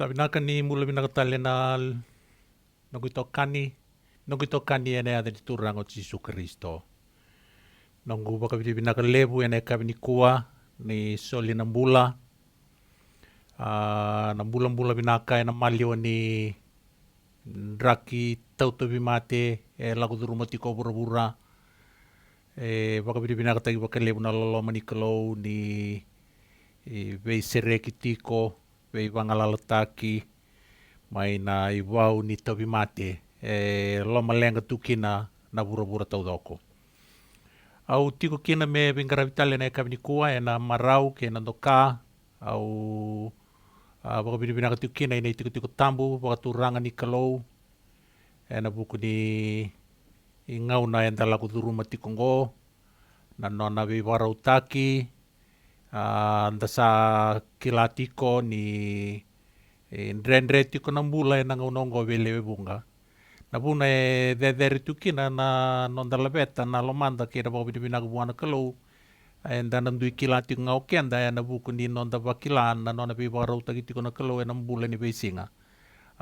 Sabi na kani mula binakatali na nagitokani ene ada di turang o Jesu Kristo. Nunggu baka binakalebu ene kabini kuwa ni soli ng bula. Ng bulang-bula binaka na malyo ni draki tauto bimate lagu durumati ko bura-bura. Baka binakatagi baka lebu na loloma ni kalau ni vei sereki tiko vei vangalalaki mai na iwau ni tobi mate loma lenga tukina na bura-bura taudoko. Au tiko kina me vingaravitale na kabini kuwa na marau ke na doka au baka binaka tukina ina tiko tambu baka turanga ni kalau na buku ni ingau na enda laku duruma tikongo na nona vi warautaki ndasa kilatiko ni ndrendre tiko na mbula na ngonongo vele bunga na buna dederi tukina na nonda labeta na lomanda kira bawa bina buana kalau enda na ndui kilati ngau kenda na buku ni nonda bakilan na nona vi warautaki tiko na kalau na mbula ni beisinga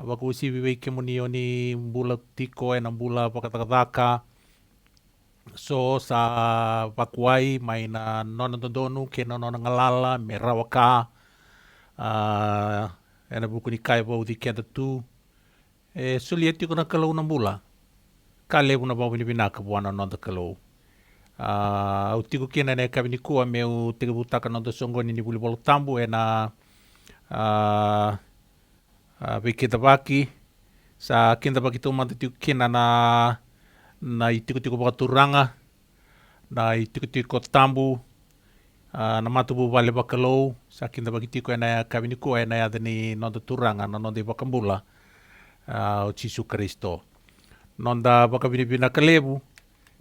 abaku si vi kemunio ni mbula tiko na mbula pakatakataka so sa vakuai mai na nona dodonu ke nona ngalala me rawaka ena buku ni kai bau di kenda tu sulieti kuna kalau na mbula kale una bau ni binaka buana nona kalau au tiku kena ne kabini kuwa meu tiku butaka nona songoni ni buli bolu tambu ena vikita baki sa kinda baki tu mata tiku kena na itiko-tiko bakaturanga na itiko-tiko tambu na matubu vale bakalou sa kinda bakitiko ena kabini ko ena ada ni nonda turanga na nonda bakambula o Jesu Kristo nonda bakabini binaka lebu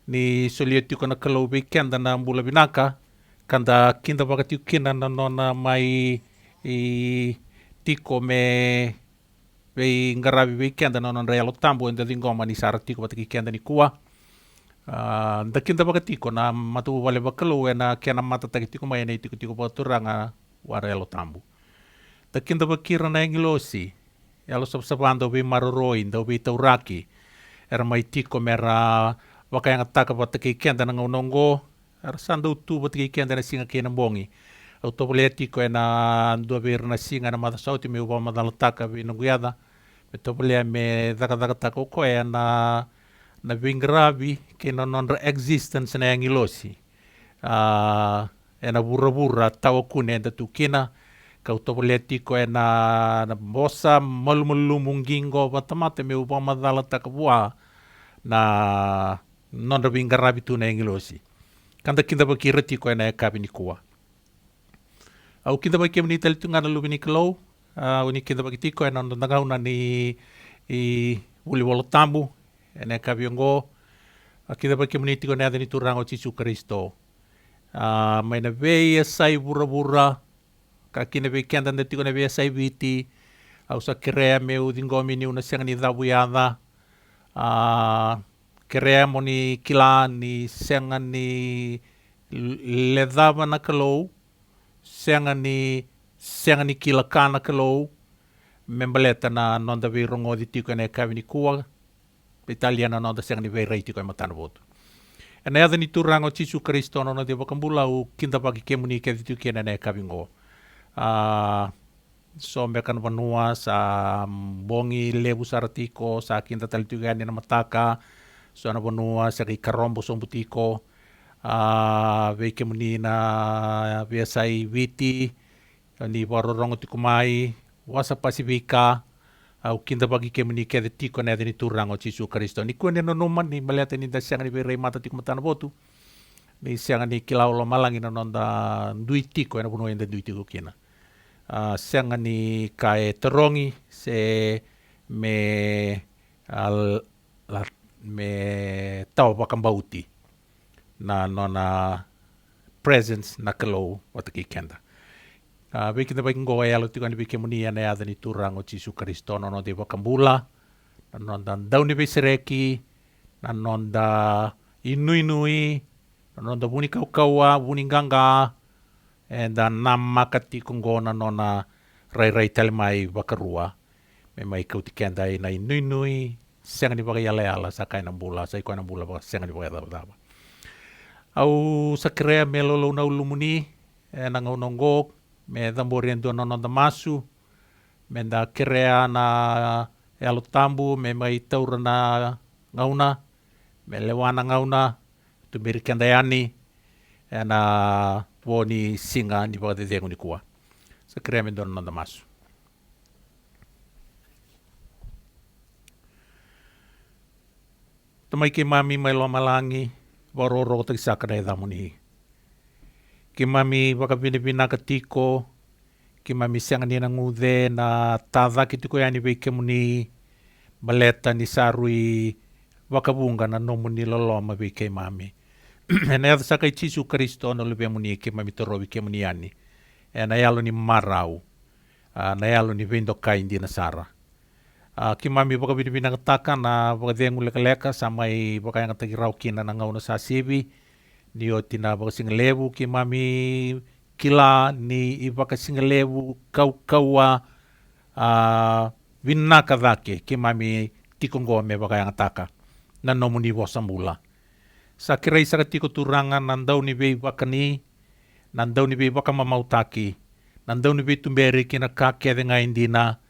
ni solietiko na kalau bekenda na mbula binaka kanda kinda bakatiko kina na nona mai tiko me vei ngaravi vei kenda na nona realo tambu enda dingoma ni saratiko batiki kenda ni kuwa ndakinda bakatiko na matu wale bakalo na kena mata takitiko mai na tiko baturanga warelo tambu takinda bakira na engilosi elo sabsabando be maroroi ndo be tauraki era mai tiko mera wakayang ataka bataki kenda na ngonongo era sando tu bataki kenda na singa kena bongi autopolietiko na dua bir na singa na mata sauti me uba madalataka be nunguyada betopolia me daka tako ko na vingravi ke non existence na yang ilosi ena bura-bura tawa kune enda tukina kau topoletiko ena na bosa malumulumung gingo batamate me upa madala takabua na non vingravi tu na yang ilosi kanda kinda bakira tiko ena kabini kuwa au kinda bakia mni talitunga na lubini kalau uni kinda bakitiko ena ndagauna ni uli wolo tambu ene kabiongo akida baki muniti ko na ni turang o Jesu Kristo may na veya sai bura-bura kakina be kenda ndeti ko na veya sai viti au sa kirea me udingomi ni una siang ni dabuyada kirea mo ni kila ni siangan ni ledava na kalau siangan ni kila kana kalau membaleta na nonda vi rongo di tiko na kabini kuwa Italiana no da siang ni vei reiti ko matana voto. Ena ada ni turango Jesu Kristo no de bakambula u kinda bagi kemuni ke ditu kena na kabingo. So mekan vanua sa bongi lebu saratiko sa kinda talitugan na mataka so na vanua sa karombo sombutiko vei kemuni na biasai viti ni warorongo tikumai wasa pasifika au kinda bagi ke meni ke tiko na ni turang o Jesu Kristo ni ko ne no man ni malata ni da siang ni be mata tik matana botu ni siang ni kilau lo malangi no nonda dui tiko na puno enda dui tiko kina siang ni kae terongi se me me tau bakambauti na nona presence na kalau wataki kenda Beki na baking goa alo tiko ni beki munia na ada ni turang o Jesu Kristo no de bakambula na nonda dau ni besereki na nonda inui na nonda buni kaua buni ganga and namma kati kungona nona rai tale mai wakarua me mai kauti kenda na nui senga ni waka yale ala sa kaina bula sa ikoina bula waka senga ni waka daba au sa krea me lolo na ulumuni na ngaunongok me dambori endo nono da masu me da krea na alo tambu me mai taura na ngauna me lewana ngauna tu meri kenda yani na woni singa ni waka dedengu ni kua sa krea me dono da masu tamai ke mami mai loa malangi waroro tagi sakana e damuni ke mami wakapinipina ka tiko ke mami sianga ni na ngude na tada ki tiko yani wei ke muni maleta ni sarui wakabunga na no muni loloma wei ke mami ena yada sakai Jisu Kristo na lube muni ke mami torowi ke muni yani ena yalo ni marau na yalo ni wendo kaindi na sara ki mami wakapinipina ka taka na wakadengu leka samai wakayanga tagi rau kina na ngauna sa sibi ni o tina wakasingalewu ki mami kila ni i wakasingalewu kaua vinaka dhake ki mami tikongoa me wakayanga taka na nomu ni wasamula sa kirai saka tiko turanga nandau ni wei wakani nandau ni wei wakamamautaki nandau ni wei tumberi kina kakede nga indina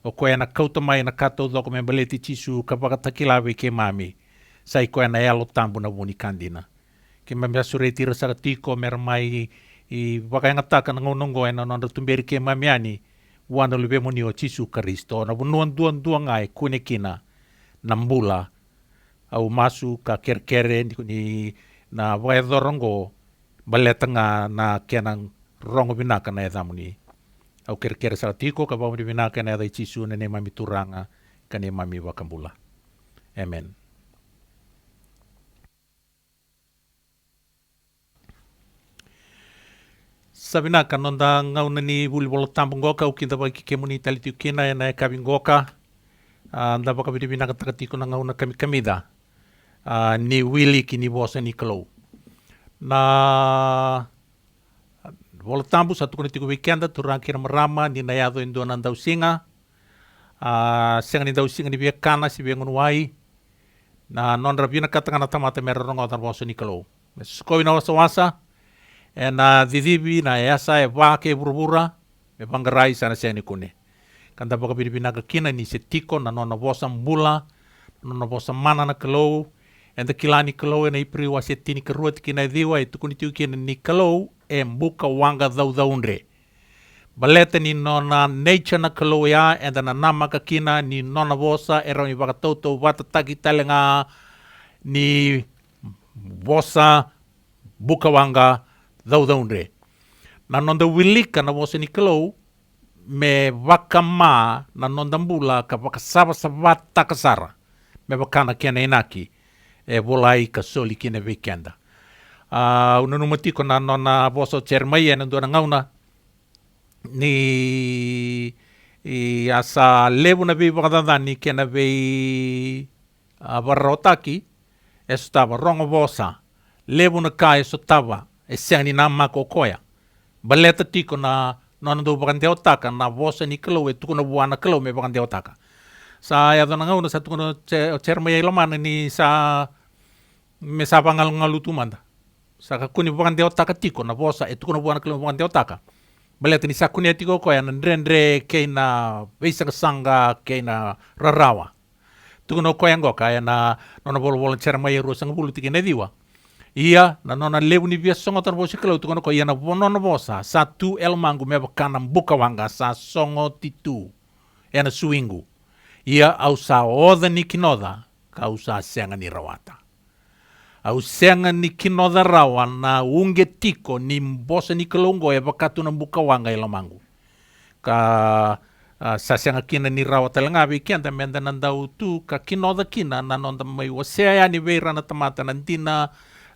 o koe ana kautamai na katou dhoko me baleti Jisu ka wakatakilawe ke mami sai koe ana elo tambu na wuni kandina ke mami asure tira saka tiko mera mai i wakainga taka na ngonongo ena nonda tumberi ke mami ani wana lube moni o Jisu Kristo na wunuan duan ngai kune kina na mbula au masu ka kerkere ni na waedhorongo baletanga na kenang rongo binaka na edhamuni au kere sala tiko ka bamu divina ka na dai Jisu ne mami turanga ka ne mami wakambula. Amen. Sabina ka nonda ngauna ni bulibolo tambungoka u kinta baki kemuni talitiu kina na kabingoka anda baka divina ka takatiko na ngauna kamida ni wili ki ni bosa ni klo. Na Wala tambu satu kone tiku weekenda turang kira marama ni na yado indo na ndau singa. Singa ni ndau singa ni kana si biangun wai. Na non rabina katangana tamata mera rongo atan waso ni kalo. Skowi na wasa. E na didibi na yasa e wake burubura. Me bangarai sana siya ni kune. Kanda baka binibina ka kina ni se tiko na nona wasa mbula. Nona wasa mana na kalo. En de kilani kalo e na ipri wasi tini kerua tikina diwa e tukuni tiu kina ni kalo. E mbuka wanga dhaunre. Baleta ni nona nature na kalo ya e na nama ka kina ni nona vosa e rau ni wakatauto watataki talenga ni vosa buka wanga dhaunre. Na nonda wilika na vosa ni kalo me wakama na nonda mbula ka wakasaba sabata kasara. Me wakana kena inaki e volai ka soli kina weekenda. Unanu matiko na nona voso cermai e nandua na ngauna ni asa levu na vei wakadadani ke na vei warraotaki e so tava rongo vosa levu na ka e so tava e seani na mako koya baleta tiko na nona do wakandeo taka na vosa ni kalo e tukuna buana kalo me wakandeo taka sa ya na ngauna sa tukuna cermai e lomana ni sa me sa pangal tumanda saka kuni wakandeo taka tiko na vosa e tukuna buana kalo wakandeo taka baleta ni sa kuni e tiko koya na ndrendre kei na veisanga sanga kei na rarawa tukuna koya ngoka e na nona bolo cermai e rosanga bulu tiki na diwa ia na nona levu ni via songo tan vosi kalo tukuna koya na nona vosa sa tu el mangu me wakana mbuka wanga sa songo titu e na suingu ia au sa oda ni kinoda ka au sa senga ni rawata au senga ni kinoda rawa na unge tiko ni mbosa ni kalongo e wakatu na mbuka wanga ila mangu ka sa senga kina ni rawata langabi kianda menda nandau tu ka kinoda kina na nonda mai wasea ya ni veira na tamata nantina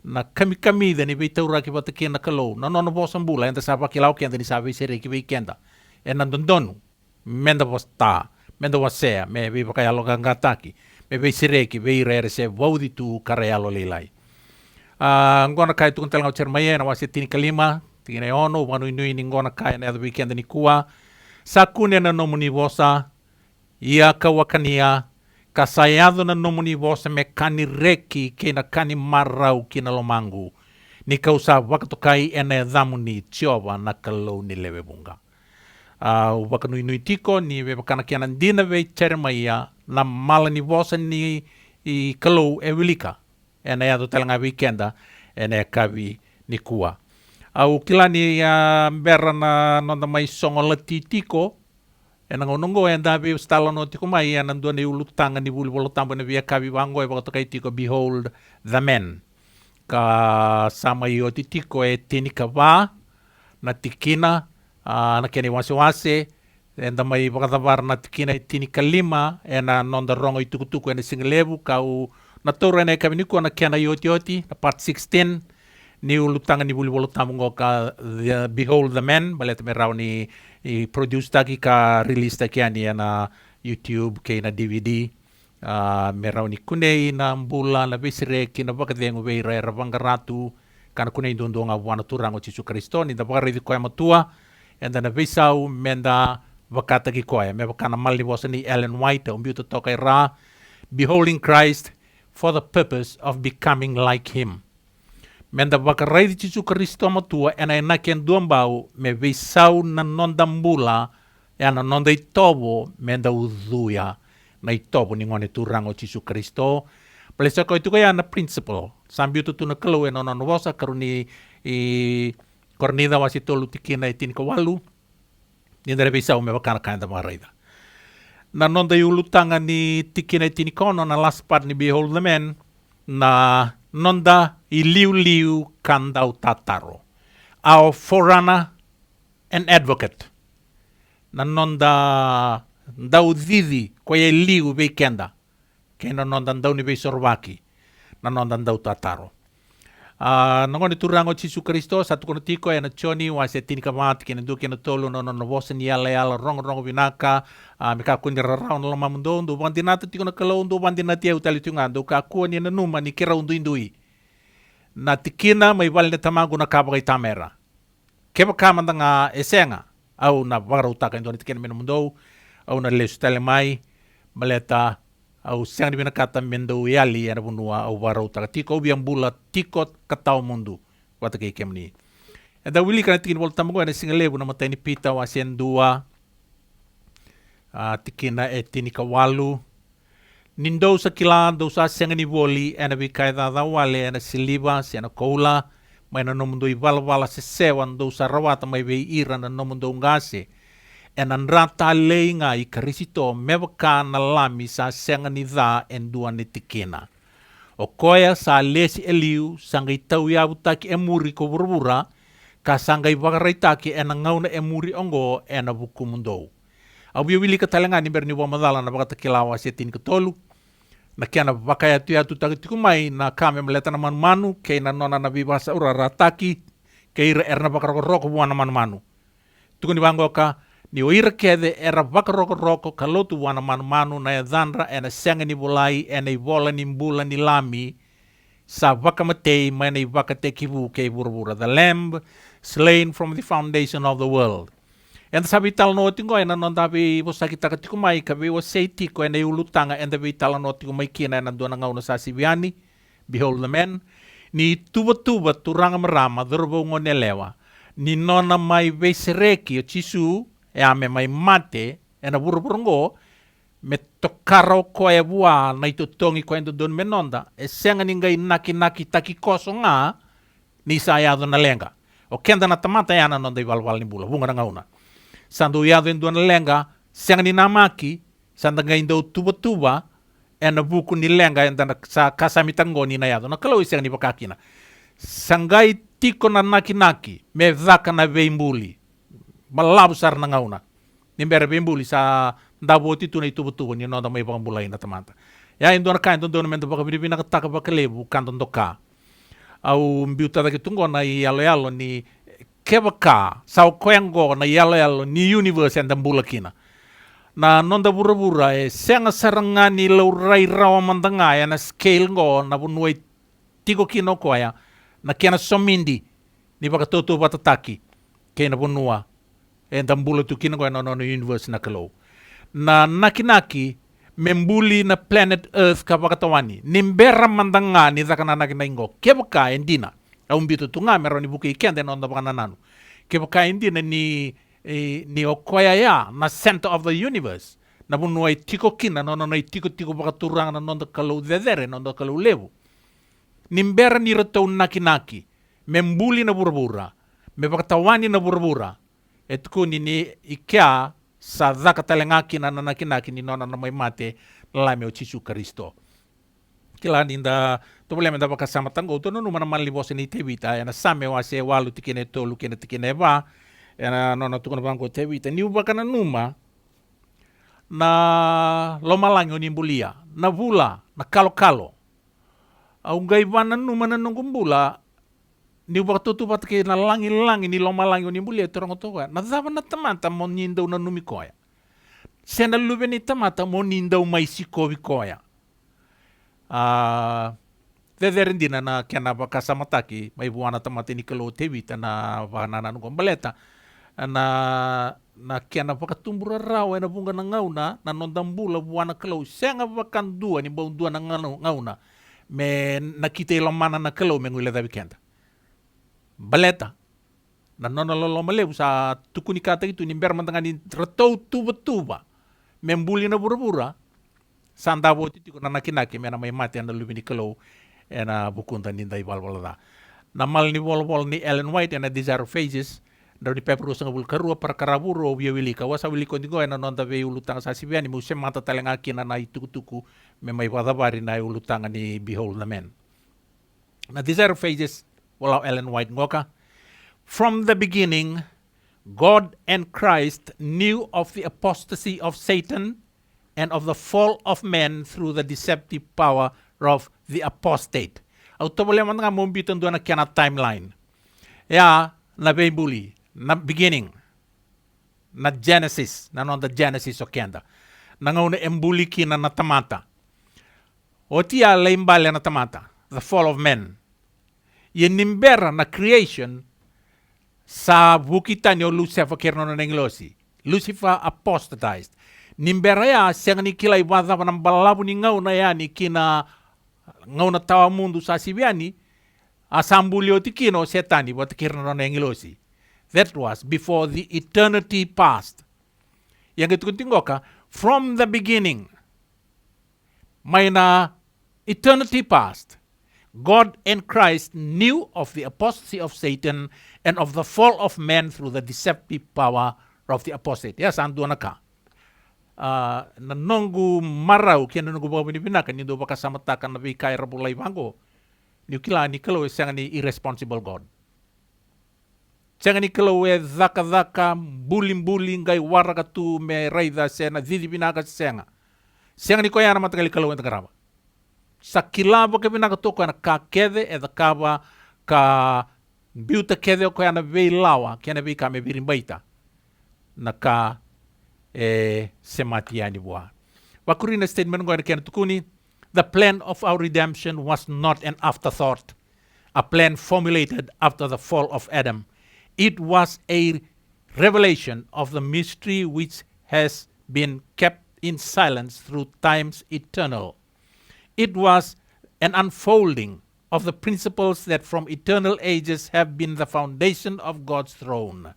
na kami da ni vei taura ki wata kina kalau na nona bosa mbula enda sapa kilau kianda ni sabi sere ki vei kianda e nandondonu menda wasta menda wasea me vei wakayalo gangataki me vei sere ki vei rere se waudi tu karayalo lilai ngona kai tu kuntel ngau cermai na wasi tini kalima tini ono wanu inui ni ngona kai na the weekend ni kua Sakune na nomuni vosa, ia ka wakania, kasayado na nomuni vosa me kani reki ke na kani marau ki na lomangu. Ni kausa wakatokai ene dhamuni tiova na kalau ni lewe bunga. Wakanui nui tiko ni we wakana kiana dina we teremaia na mala ni vosa ni i kalau e wilika. Ene ya talanga weekenda ene kavi ni kua. Au kilani mbera na nonda mai songo lati tiko ena ngonongo enda be stala no tiko mai ena ndo ni ulutanga ni bulu bolo tambo ne via kavi wango e wakatokai tiko behold the men. Ka sama i o titiko e tinika wā, na tikina, na kene wase, enda mai wakatawara na tikina e tinika 5, e na nonda rongo i tukutuku e na singalevu, kau na toro ena e kaviniko na kena i oti, na part 16, ni ulutanga ni buli bolo tamungo ka Behold the Men, baleta me rau ni i produce taki ka release taki ani na YouTube, ke na DVD, me rau ni kunei na mbula na vesireki na wakadengu veira e ravangaratu kana kunei ndondonga wana turango Jesu Kristo ni da wakarithi koe matua enda na vesau menda wakata ki koe me wakana mali wasa ni Ellen White umbiuta toka ra beholding Christ for the purpose of becoming like him menda wakarithi Jesu Kristo matua ena enaken duambau me vesau na nonda mbula na nonda itobo menda udhuya na itobo ni ngone turango Jesu Kristo. Palesa ko ito kaya na principle. Sambi ito na kalau e nono wasa karuni i kornida wasi tolu tikina itin kawalu. Ni dere bisa ume wakana kanda maraida. Na nonda yulutanga ni tikina itin kono na last part ni Behold the Men na nonda i liu kandau tataro. Our forerunner and advocate. Na nonda ndau dhidi kwa ye liu vei kenda. Kaya na nonda ndau ni vei sorwaki. Na nonda ndau tataro. Nangoni turango Jesu Kristo, satu kono tiko ya na choni wase tini kamati kena du kena tolu no vosa ni yala rongo vinaka. Mika kundi rarao na lama mundo, ndu bandinata tiko na kalau, ndu bandinata ya utali tunga, ndu kakua ni na numa ni kira undu indui. Na tikina mai vali na tamagu na kabagai tamera. Keba kama nga esenga, au na vara utaka indoni tikina mena mundo, au na lesu tale mai, maleta, au siang di kata mendo yali yana bunua au vara utaka tiko ubiang bula tiko katau mundu wata kei kemni. Eda wili kana tikin bol tamugo ena singalebu na matani pita wasien dua tikina tini kawalu nindo sa kila do sa siang ni voli ena bikai da wale ena siliva siana koula mai na nomundo ivala se sewan do sa rawata mai vei ira na nomundo ngase ena nrata leinga i karisito mewaka na lami sa senga ni dha endua ni tikina. O koya sa lesi eliu sangai tau yabu taki emuri ko burbura ka sangai wakaraitaki ena ngauna emuri ongo ena buku mundo. Au biwili katalenga ni berni wamadala na wakatakilawa setin ketolu na kiana wakaya tu takitikumai na kame meleta na manu kei na nona na bibasa ura rataki kei erna bakaroko buana manu. Tukuni bangoka ni oira kede era wakaroko kalotu wana manu na ya dhandra ena senga ni volai ena i vola ni mbula ni lami sa wakamatei mana i wakate kivu kei burbura. The lamb slain from the foundation of the world. Enda sabi tala no tingo ena nondabi wasaki takatikumai ka bewa seitiko ena iulutanga enda bi tala no tikumai kina ena dona ngauna sa siviani. Behold the Men. Ni tuba turanga marama dhurbo ngone lewa. Ni nona mai vesereki o chisu e ame mai mate ena buruburungo me tokaro ko e bua na ito tongi ko endo don menonda e senga ningai naki taki koso nga ni sa yado na lenga o kenda na tamata yana nonda iwalwal ni bula bunga na ngauna sandu yado endo na lenga senga ni namaki sanda ngai ndo tuba ena buku ni lenga enda na sa kasamitango ni na yado na kalau senga ni bakakina sangai tiko na naki me dhaka na veimbuli malabu sar na ngauna. Nimbere bimbuli sa ndabo titu na itubutubo ni nonda may pangambulay na tamanta. Ya indo na kain doon mendo baka binibina kataka baka lebu kanton doka. Au mbiuta da kitungo na yalo ni kebaka sa koyango na yalo ni universe and mbula kina. Na nonda bura senga saranga ni laurai rawa mandanga ya na scale ngo na bunuay tigo kino koya na kiana somindi ni baka toto batataki kaya na bunua tambula tu kina koe no universe na kalau. Na naki-naki, membuli na planet Earth ka pakatawani. Nimbera mandanga ni zakana nakina ingo. Kebaka endina. Aumbito tunga mero ni buki kende no nda pakanananu. Kebaka endina ni okoya ya na center of the universe. Na bunuai tiko kina no tiko pakaturang na nonda kalau zezere nonda kalau levu. Nimbera ni retau naki-naki. Membuli na burabura. Me pakatawani na burabura. Etku ni ikia sa zakatalengaki na naki-naki ni nona na may mate lame o Chisu Kristo. Kila ninda to problema da kasama tango to no mana malibos ni tebita na same wa se walu tikine to lukine tikine ba na nona to bango tebita ni ubakana numa na lomalango ni bulia na vula na kalo au gaibana numa na nungumbula ni waktu tu patke na langi ni lomalango ni bulia torong to na zava na tamata mo nindo na numikoya sena lube ni tamata mo nindo mai sikovi koya Veverindina na kena bakasamataki may buwana tamati ni kalo tebita na vahanana nung kombaleta na kena bakatumbura raw na bunga na ngauna na nondambula buwana kalo senga bakandua ni baundua na ngauna me nakita ilamana na kalo mengule da bikenda baleta na nona lolo malebu sa tukuni kata itu ni bermantanga ni retou tuba membuli na bura-bura sandabo titi ko na naki-naki mena may mati na lumini kalo na bukunta ninda ibalbalada. Na mal ni wol ni Ellen White na Desire of Phases dari pepro sa ngabul karua para karaburo wili kawa sa wili ko ndigo na nonda ve ulutang sa sibiani mo sem mata talengaki na itukutuku me may wadabari na ulutang ni Behold the Man. Na Desire of Phases wala Ellen White ngoka. From the beginning God and Christ knew of the apostasy of Satan and of the fall of men through the deceptive power of the apostate. Autobolema nga mombitan doon na kaya na timeline. Ya, na Bible, na beginning, na Genesis, na the Genesis o kenda. Nangauna embuliki na natamata. O tiya laimbale na tamata, the fall of men. Yenimbera na creation sa bukitan yo Lucifer kerno na nenglosi. Lucifer apostatized. Nimberaya siyang ni kilay wada pa ng balabo ni ngaw na yan kina ngaw na tawa mundo sa sibiani asambulyo ti kino setani wat kirno na engilosi. That was before the eternity passed. Yang itu kunting ka from the beginning may na eternity passed. God and Christ knew of the apostasy of Satan and of the fall of man through the deceptive power of the apostate. Yes, ando na ka. Nanongu marau kaya nanongu bawa binibinakan nindo baka samatakan na bikay rabulay bango ni kila ni kalo siyang ni irresponsible God siyang ni kalo zaka buling gay waraga tu me raida sena didi binaga siyang ni koya na matagali kalo ang tagaraba sa kilaba ka binaga to na kakede kaba ka biuta kede koya na beilawa kaya na bika me birimbaita na ka sematiani bua. Wakurina statement ko na tukuni, the plan of our redemption was not an afterthought, a plan formulated after the fall of Adam. It was a revelation of the mystery which has been kept in silence through times eternal. It was an unfolding of the principles that from eternal ages have been the foundation of God's throne.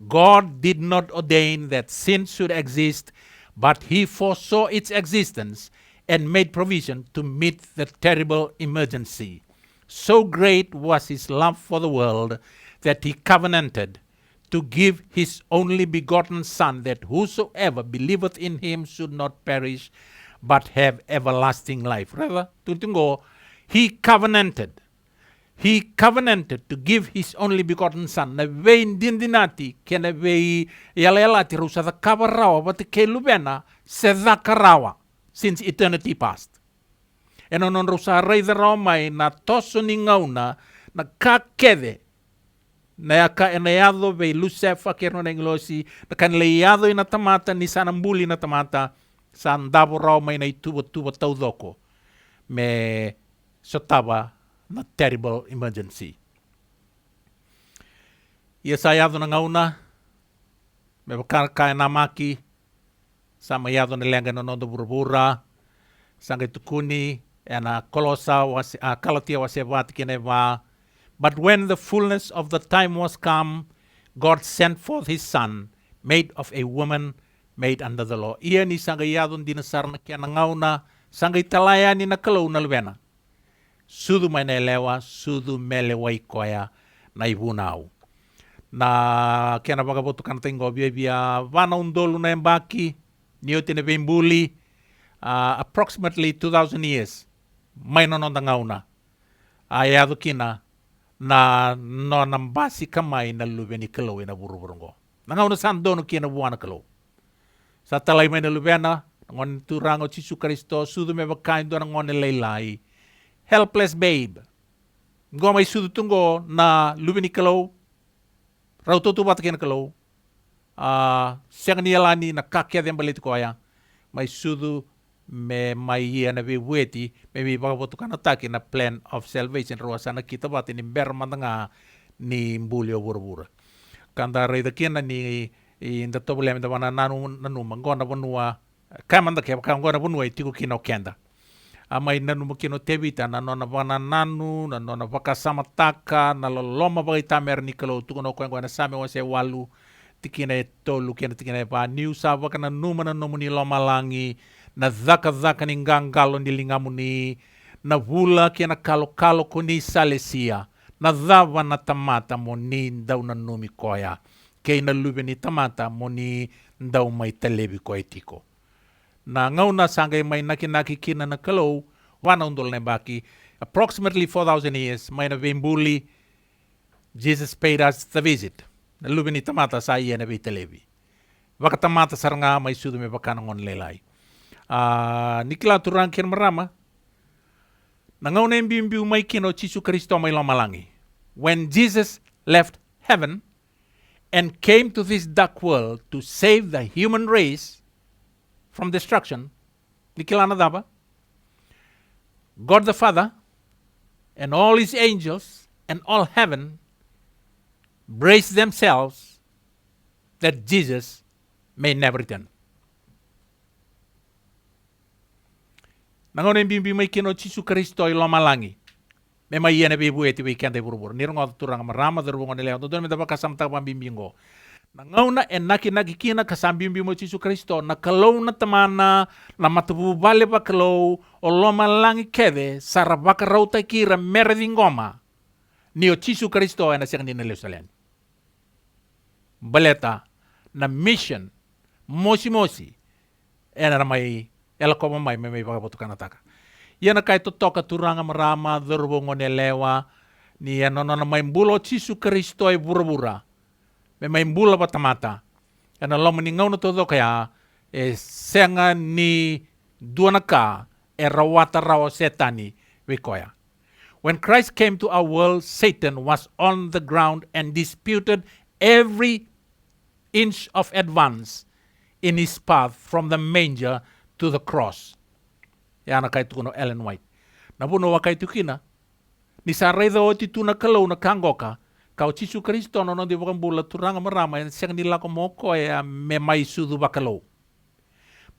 God did not ordain that sin should exist, but he foresaw its existence and made provision to meet the terrible emergency. So great was his love for the world that he covenanted to give his only begotten Son, that whosoever believeth in him should not perish, but have everlasting life. Rather, he covenanted to give his only begotten Son. Na vei dindinati, ke na vei yalayalati rusa the kabarawa, but ke lubena se zakarawa since eternity past. E non rusa rei the romai na toso ni ngauna na kakede na yaka enayado vei Lucifer kerno na inglosi na kanleyado ina tamata ni sanambuli na tamata sa andabo romai na itubo taudoko me sotaba na terrible emergency. Yesaya na ngauna me bakar namaki sama yado na lenga no nondo burubura sanga tukuni ena kolosa was kalatia was evat kineva. But when the fullness of the time was come, God sent forth his son, made of a woman, made under the law. Ia ni sanga yadon dinasar na kia nangauna, sanga italaya ni nakalau na luwena. Sudu may naelewa, sudu meleway koya na ibunau. Na kia na bagaboto kanatingo bia vana undolu na embaki, niyote na bimbuli, approximately 2,000 years. May nanondangauna. Ayado kina, na no nambasi kamay na lubeni kalo na buruburungo. Nangaw na sandono kina buwana kalo. Sa talay may na lubena, ngon turango Jesu Kristo, sudu me bakain do ngon laylay. Helpless babe. Ngo may sudu tungo na lubeni kalo, rautotu bata kina kalo, siyang niyalani na kakya den balit ko aya, may sudu me mai na be weti me bagaboto kana taki na plan of salvation ruasana kita bati ni berma nga ni mbulio burbura kanda rei da kena ni in the tobulem da wana nanu mangona bonua kamanda ke kangona bonua itiku kino kenda amai nanu mukino tebita na nona wana nanu na nona vaka samataka na loloma bagita mer nikalo tukono kwengwa na same wase walu tikina tolu kena tikina pa new sava kana numana nomuni loma langi na zaka ni ngangalo ni lingamu ni na vula kia na kalo ko ni salesia na dhava na tamata mo ni ndau na numi koya kei na lube ni tamata mo ni ndau mai telebi ko etiko na ngau na sangay may nakinaki kina na kalo wana undol na baki approximately 4,000 years may na vimbuli Jesus paid us the visit na lube ni tamata sa iya na bi telebi baka tamata saranga may sudu me baka nangon lelay nikila turang kir marama nangaw na imbiu may kino Jesu Kristo may lomalangi. When Jesus left heaven and came to this dark world to save the human race from destruction, nikila na daba God the Father and all his angels and all heaven braced themselves that Jesus may never return. Nangonen bimbi may kino Jesu Kristo ay lomalangi. May maiyan na bibu eti weekend ay burubur. Nirong ato turang marama darubong nila. Doon may dapat kasamtag pang bimbingo. Nangaw na en nakikina kasambimbi mo Jesu Kristo na kalaw na tamana na matububali pa kalaw o lomalangi kede sarabaka raw tay kira meredingoma ni o Jesu Kristo ay nasiyang ninaleusalan. Baleta na mission mosi na may ela como mai me bagaboto kanataka yana kai to toka turanga marama dhurbongo nelewa ni ano na mai mbulo Jesu Kristo ay burubura me mai mbulo patamata ana lomo ni ngau no todo kaya senga ni duanaka rawata raw setani wikoya. When Christ came to our world, Satan was on the ground and disputed every inch of advance in his path from the manger to the cross. Yana kay tukuno Ellen White. Nabuno wa kay tukina. Ni sa reda o tituna kalaw na kangoka. Kau Jesu Kristo no di bakang bula turanga marama siyang nila ko moko me may sudu bakalaw.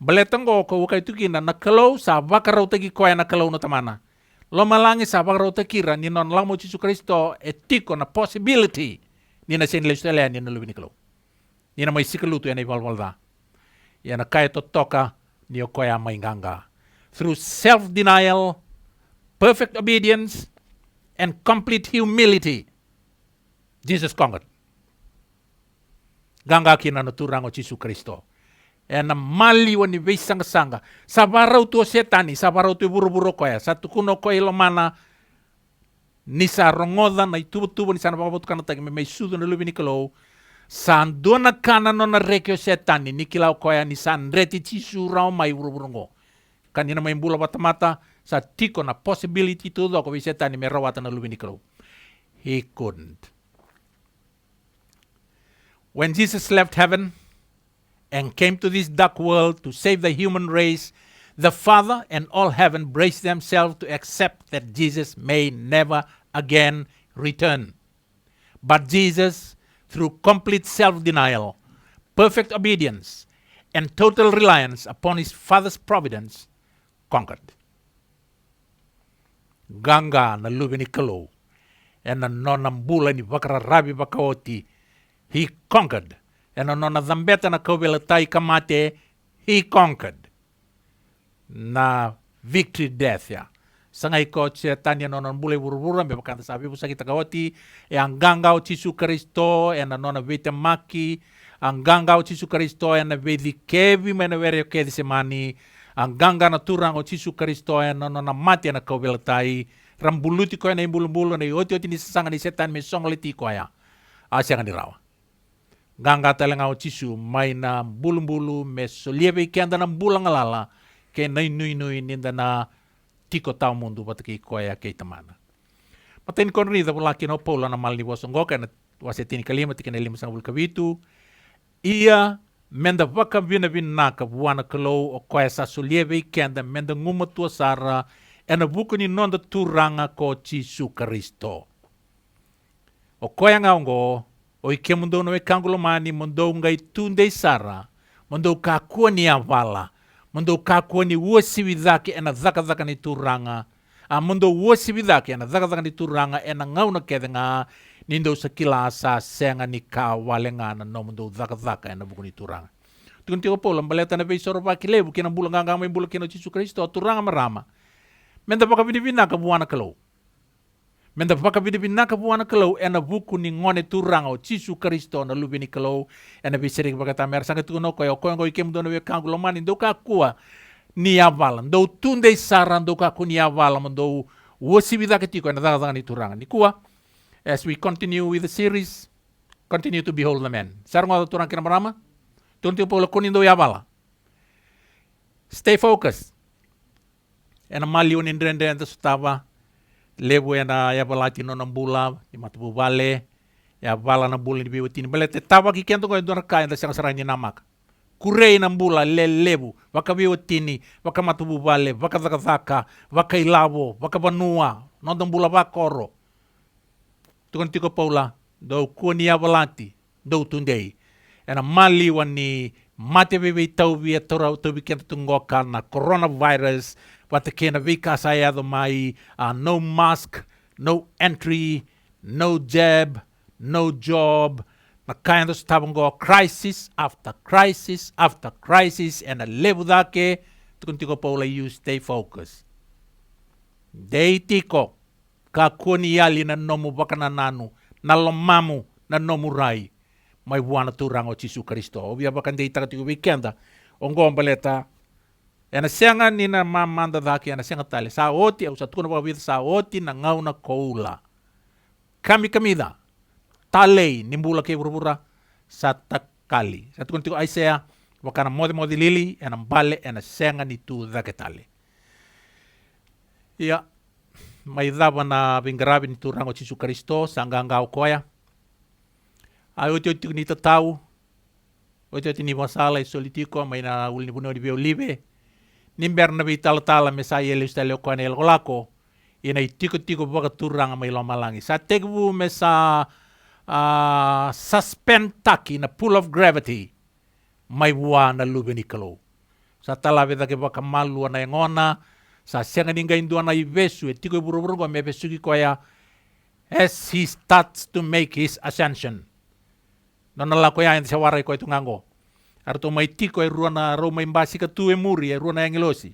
Baletang ko kay tukina na kalaw sa bakaraw tagi ko na kalaw na tamana. Lomalangi sa bakaraw takira ni non lang mo Jesu Kristo etiko na possibility ni na sin leustela ni na lubini kalaw. Ni na may sikaluto yan ibalbalda. Yana kay to toka niyo koya mainganga. Through self-denial, perfect obedience, and complete humility, Jesus conquered. Ganga kina naturang o Jesu Kristo. E na maliwan ni Vesanga-sanga. Sabaraw to setani, sabaraw to buru-buru koya. Sa tukuno koya lomana, ni sa rongoda na itubo-tubo ni sa napakabot ka na tagi, may sudo na lubi ni Kalo, san dona kana no na rekyo setani ni kilaw koya ni san reti Jesu raw may buru-burungo. Kanina may bula batamata sa tiko na possibility to do ko setani may rawatan na lubi ni Kalo. He couldn't. When Jesus left heaven and came to this dark world to save the human race, the Father and all heaven braced themselves to accept that Jesus may never again return. But Jesus, through complete self-denial, perfect obedience and total reliance upon his father's providence, conquered. Ganga na lubi ni Kalou, and na nona mbula ni rabi bakaoti, he conquered. And na nona zambeta na kaubela tai kamate, he conquered. Na victory death ya. Sangai ko tanya nona mbula burubura me bakanta sabi busa kita kaoti, e ang ganga o Jesu Kristo, e na nona vete maki, ang ganga o Jesu Kristo, e na vedi kevi me na vere kedi semani, ang ganga na turang o Jesu Kristo, e na nona mati na kaubela tai, rambuluti ko na imbulu-bulu na oti ni sasanga ni setan me songliti ko ya. Asya nga ni rawa. Ganga talanga o Jesu may na bulu-bulu me soliebe kenda na bulang alala ke na inui ninda na tiko tau mundu bataki ko ya ke tamana. Matin kon rida bulaki no pola na mal ni wasongo kana wasetini kalima tikana lima sang bulkavitu. Ia menda vaka vina naka buana kalo o ko sa soliebe kenda menda nguma tua sara ena buku ni nonda turanga ko Jesu Kristo. O koya ngaongo, o ike mundo no e kangulo mani mundo ngai tunde sara, mundo kakua ni avala, mundo kakua ni uosividaki ena zaka ni turanga, a mundo uosividaki ena zaka ni turanga ena ngauna kedenga, nindo sakilasa senga ni kawalengana no mundo zaka ena buku ni turanga. Tukun tiko pola mbaleta na vei soro baki lebu kina bula nganga mai bula kina Jesu Kristo turanga marama. Menda baka vina ka buana kalau. Menda baka vina ka buana kalau ena buku ni ngone turanga o Jesu Kristo na lubi ni kalau ena biseri baka tamer sanga tuno ko ngo ikem dono we kangulo mani ndo ka kua ni avala ndo tunde saran ndo ka ku ni avala ndo wosi vida ketiko ena daga ni turanga ni kua. As we continue with the series, continue to behold the man. Sarunga turanga kina marama. Tunti pola kunindo avala. Stay focused. Ena mali o nindrende enda sutava lebu ena ya balati no nambula di matu vale ya bala na bula di biwatini balete tava ki kento ko endora ka enda sang sarani namak kurei nambula lebu waka biwatini waka matu vale waka zaka waka ilavo waka banua no nambula vakoro tukon tiko paula do kuni ya balati do tundei ena mali wani mate bebe tau via tora tobi kento tungoka na coronavirus Wata kena vika saya mai no mask, no entry, no jab, no job. Na kaya ndo stabango crisis after crisis after crisis and a level dake tukun tiko paula you stay focused. Dei tiko ka kuni yali na nomu baka na nanu na lomamu na nomu rai mai buana turang o Jesu Kristo. Obia baka dei taka tiko weekenda ongo ambaleta ena senga ni na mamanda dhaki ena senga tale sa oti au sa tukuna pavita sa oti na ngauna koula kami kamida talei nimbula ke burbura sa takali sa tukuna tiko Isaiah wakana mode lili ena mbale ena senga ni tu dhake tale ia mai dhaba na vingarabi ni tu rango Jesu Kristo sa ngangau koya ai oti ni tatau oti ni masala isolitiko mai na uli ni buno di biolive nimber na bitala mesa yele stale ko anel golako ina tiko baka turanga mai lo malangi sa tegbu mesa suspend taki na pull of gravity mai bua na lubi ni kalo sa tala veda ke baka malu na ngona sa senga ninga indua na ivesu tiko buru me besuki ko ya as he starts to make his ascension nona la ko ya en sawara ko tungango Arto mai tiko e ruana roma imbasi ka tu e muri e ruana engelosi.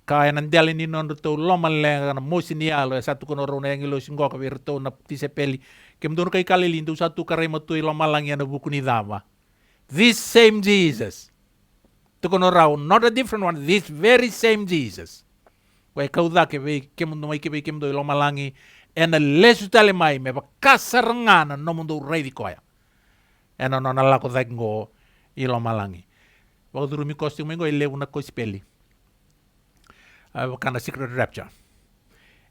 Ka e nandele ni non to loma le na mosi ni alo e satu kono ruana engelosi ngoka virto na tisepeli. Kem dono kai kale lindu satu karema tu e loma langi na buku ni dava. This same Jesus. To kono rao, not a different one, this very same Jesus. Wa e kauda ke ve kem no mai ke ve kem do e loma langi e na lesu tale mai me ba kasarangana no mundo rei di koya. E no na lako ngo ilo malangi. Waktu rumi kosti mengo ile una kospeli. Wakana secret rapture.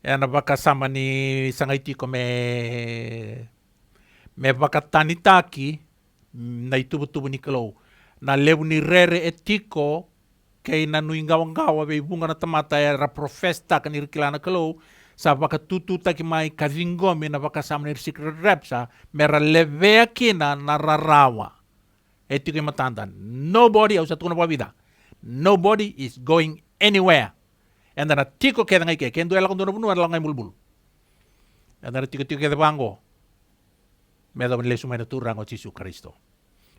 Ena baka sama ni sangaiti ko me baka tanitaki na itubu ni kalo. Na lebu ni rere etiko kay na nuingawangawa be bunga na tamata era profesta kanir kilana kalo sa baka tututa ki mai kazingomi na baka sama ni secret rapture mera levea kina na rarawa. Ito kayo matandan. Nobody, au sa tuna pa vida. Nobody is going anywhere. And then tiko kaya ngay kaya. Kendo ala kung doon na lang ngay mulbul. And then tiko kaya bango. Medo man lesu may naturang o Jesu Kristo.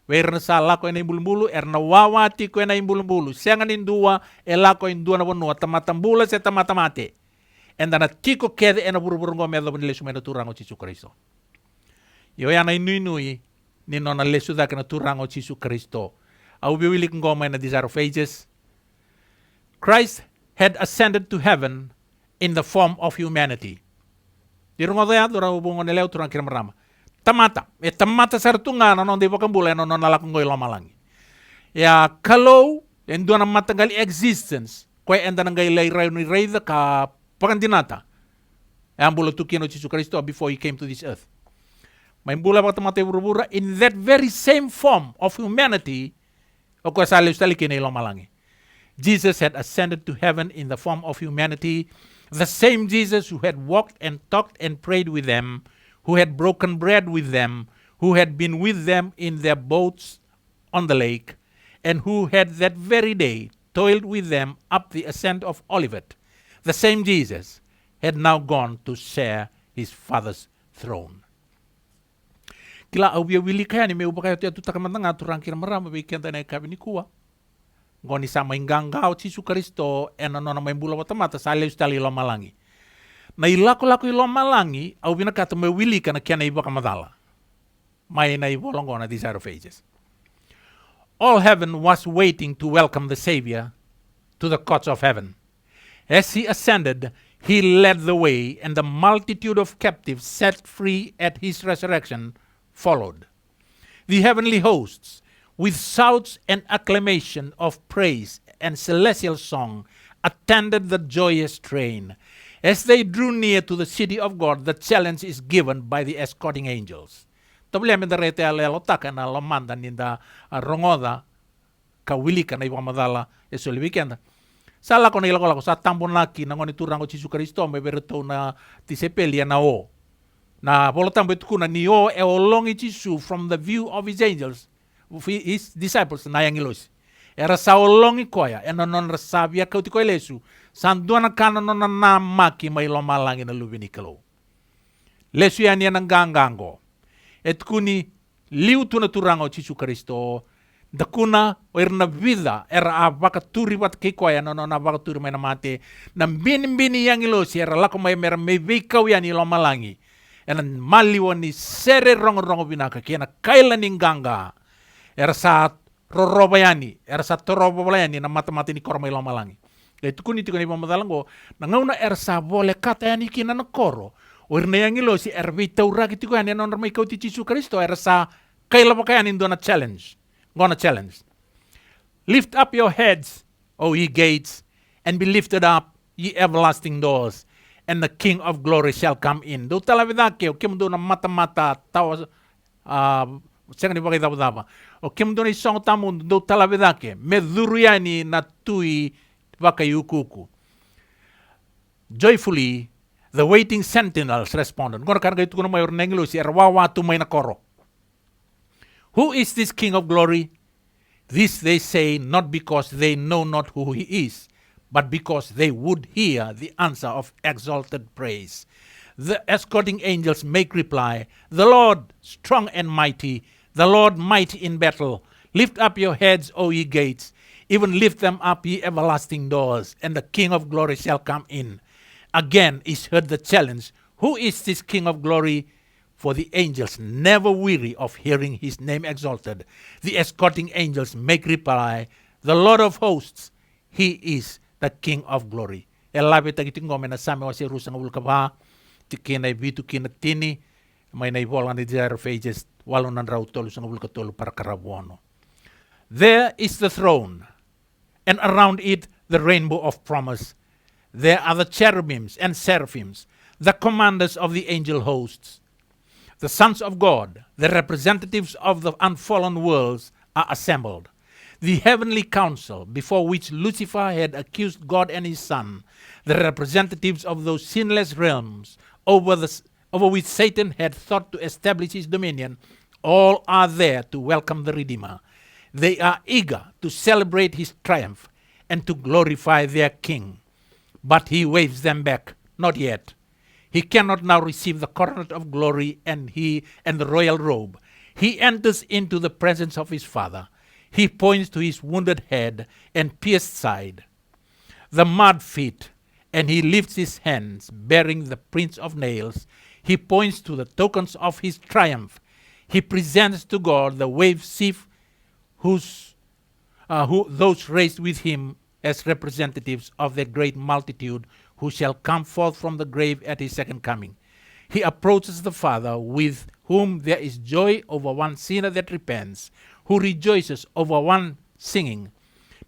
Wer na sala ko na imbulu-bulu, na wawati ko na imbulu-bulu. Siya nga nindua, ko indua na wano, tamatambula sa tamatamate. And then tiko kaya na buru-buru ngo medo man lesu may naturang o Jesu Kristo. Yo yan ay nui-nui, nino na lesu da ka naturang o Jesu Kristo. Au biwilik ngo may na desire of ages. Christ had ascended to heaven in the form of humanity. Diro ngo daya, dura ubungo nileo turang kiramarama. Tamata sartunga no di bakambula no nalakong goy lamalangi. Ya kalau endo na matagal existence ko enda nang gay lay ni rayda ka pagandinata. Ambulo tukino Jesu Kristo before he came to this earth. May bula pa tamate burubura in that very same form of humanity o ko sali kini lamalangi. Jesus had ascended to heaven in the form of humanity, the same Jesus who had walked and talked and prayed with them, who had broken bread with them, who had been with them in their boats on the lake, and who had that very day toiled with them up the ascent of Olivet. The same Jesus had now gone to share his Father's throne. Kila au bia wili kaya ni meu bakaya tu takamandanga turang kira marama bikin tanay kabini kuwa. Ngoni sama inggangau Jesu Kristo ena nona may bula watamata sali ustali lomalangi. Na ilako-lako ilomalangi, au binakata may wili ka na kaya na iba kamadala. May na ibolongo na desire of ages. All heaven was waiting to welcome the Savior to the courts of heaven. As he ascended, he led the way, and the multitude of captives set free at his resurrection followed. The heavenly hosts, with shouts and acclamation of praise and celestial song, attended the joyous train. As they drew near to the city of God, the challenge is given by the escorting angels. Tabli da rete alelotaka na lomanda ninda rongoda kawilika na iwa madala esoli weekend. Sala ko na ilako sa tambon laki na ngoni turang ko Jesu Kristo may bereto na tisepelia na o. Na bolotambo ituku na ni o e olongi Jesu from the view of his angels, of his disciples na yangilos. Era sa olongi koya eno non resabia kau tiko elesu. Sanduan kana non na maki may lomalangi na lubinikalo. Lesu yan yan ang ganggango. Et kuni liu tu na turango Jesu Kristo, da kuna o na vida era abaka turi wat kikoya no na abaka turi may namate na bini yang ilosi era lako may mera may vikaw yan ilomalangi. Enan maliwan ni sere rongo binaka kaya na kailan ning ganga era sa rorobayani era sa torobayani na matamati ni korma ilomalangi. Itu kuni tikoni pamadalango nangauna ersa boleh kata yani kina nakoro orna yang ilo si ervita uragi tiko yani non may kauti Jesu Kristo ersa kaila pakayan indona challenge gonna challenge. Lift up your heads, O ye gates, and be lifted up, ye everlasting doors, and the King of glory shall come in. Do talavidake o kim do na mata tawa Sanga ni pakita pa o kim do na isang tamun do talavidake meduruyani na tui Wakayukuku. Joyfully, the waiting sentinels responded. Who is this King of glory? This they say not because they know not who he is, but because they would hear the answer of exalted praise. The escorting angels make reply, the Lord strong and mighty, the Lord mighty in battle. Lift up your heads, O ye gates, even lift them up, ye everlasting doors, and the King of glory shall come in. Again is heard the challenge, who is this King of glory? For the angels never weary of hearing his name exalted. The escorting angels make reply, the Lord of hosts, he is the King of glory. Elabi tagiting ngome na sami wa si rusang ulkaba, tikinay bitu kinatini, may naibolang ni desire of ages, walo nan raw tolu sang ulkatolu para karabuano. There is the throne, and around it the rainbow of promise. There are the cherubims and seraphims, the commanders of the angel hosts. The sons of God, the representatives of the unfallen worlds, are assembled. The heavenly council before which Lucifer had accused God and his son, the representatives of those sinless realms over which Satan had thought to establish his dominion, all are there to welcome the Redeemer. They are eager to celebrate his triumph and to glorify their king. But he waves them back. Not yet. He cannot now receive the coronet of glory and the royal robe. He enters into the presence of his Father. He points to his wounded head and pierced side, the mud feet, and he lifts his hands, bearing the prints of nails. He points to the tokens of his triumph. He presents to God the wave sheaf, those raised with him as representatives of the great multitude who shall come forth from the grave at his second coming. He approaches the Father, with whom there is joy over one sinner that repents, who rejoices over one singing.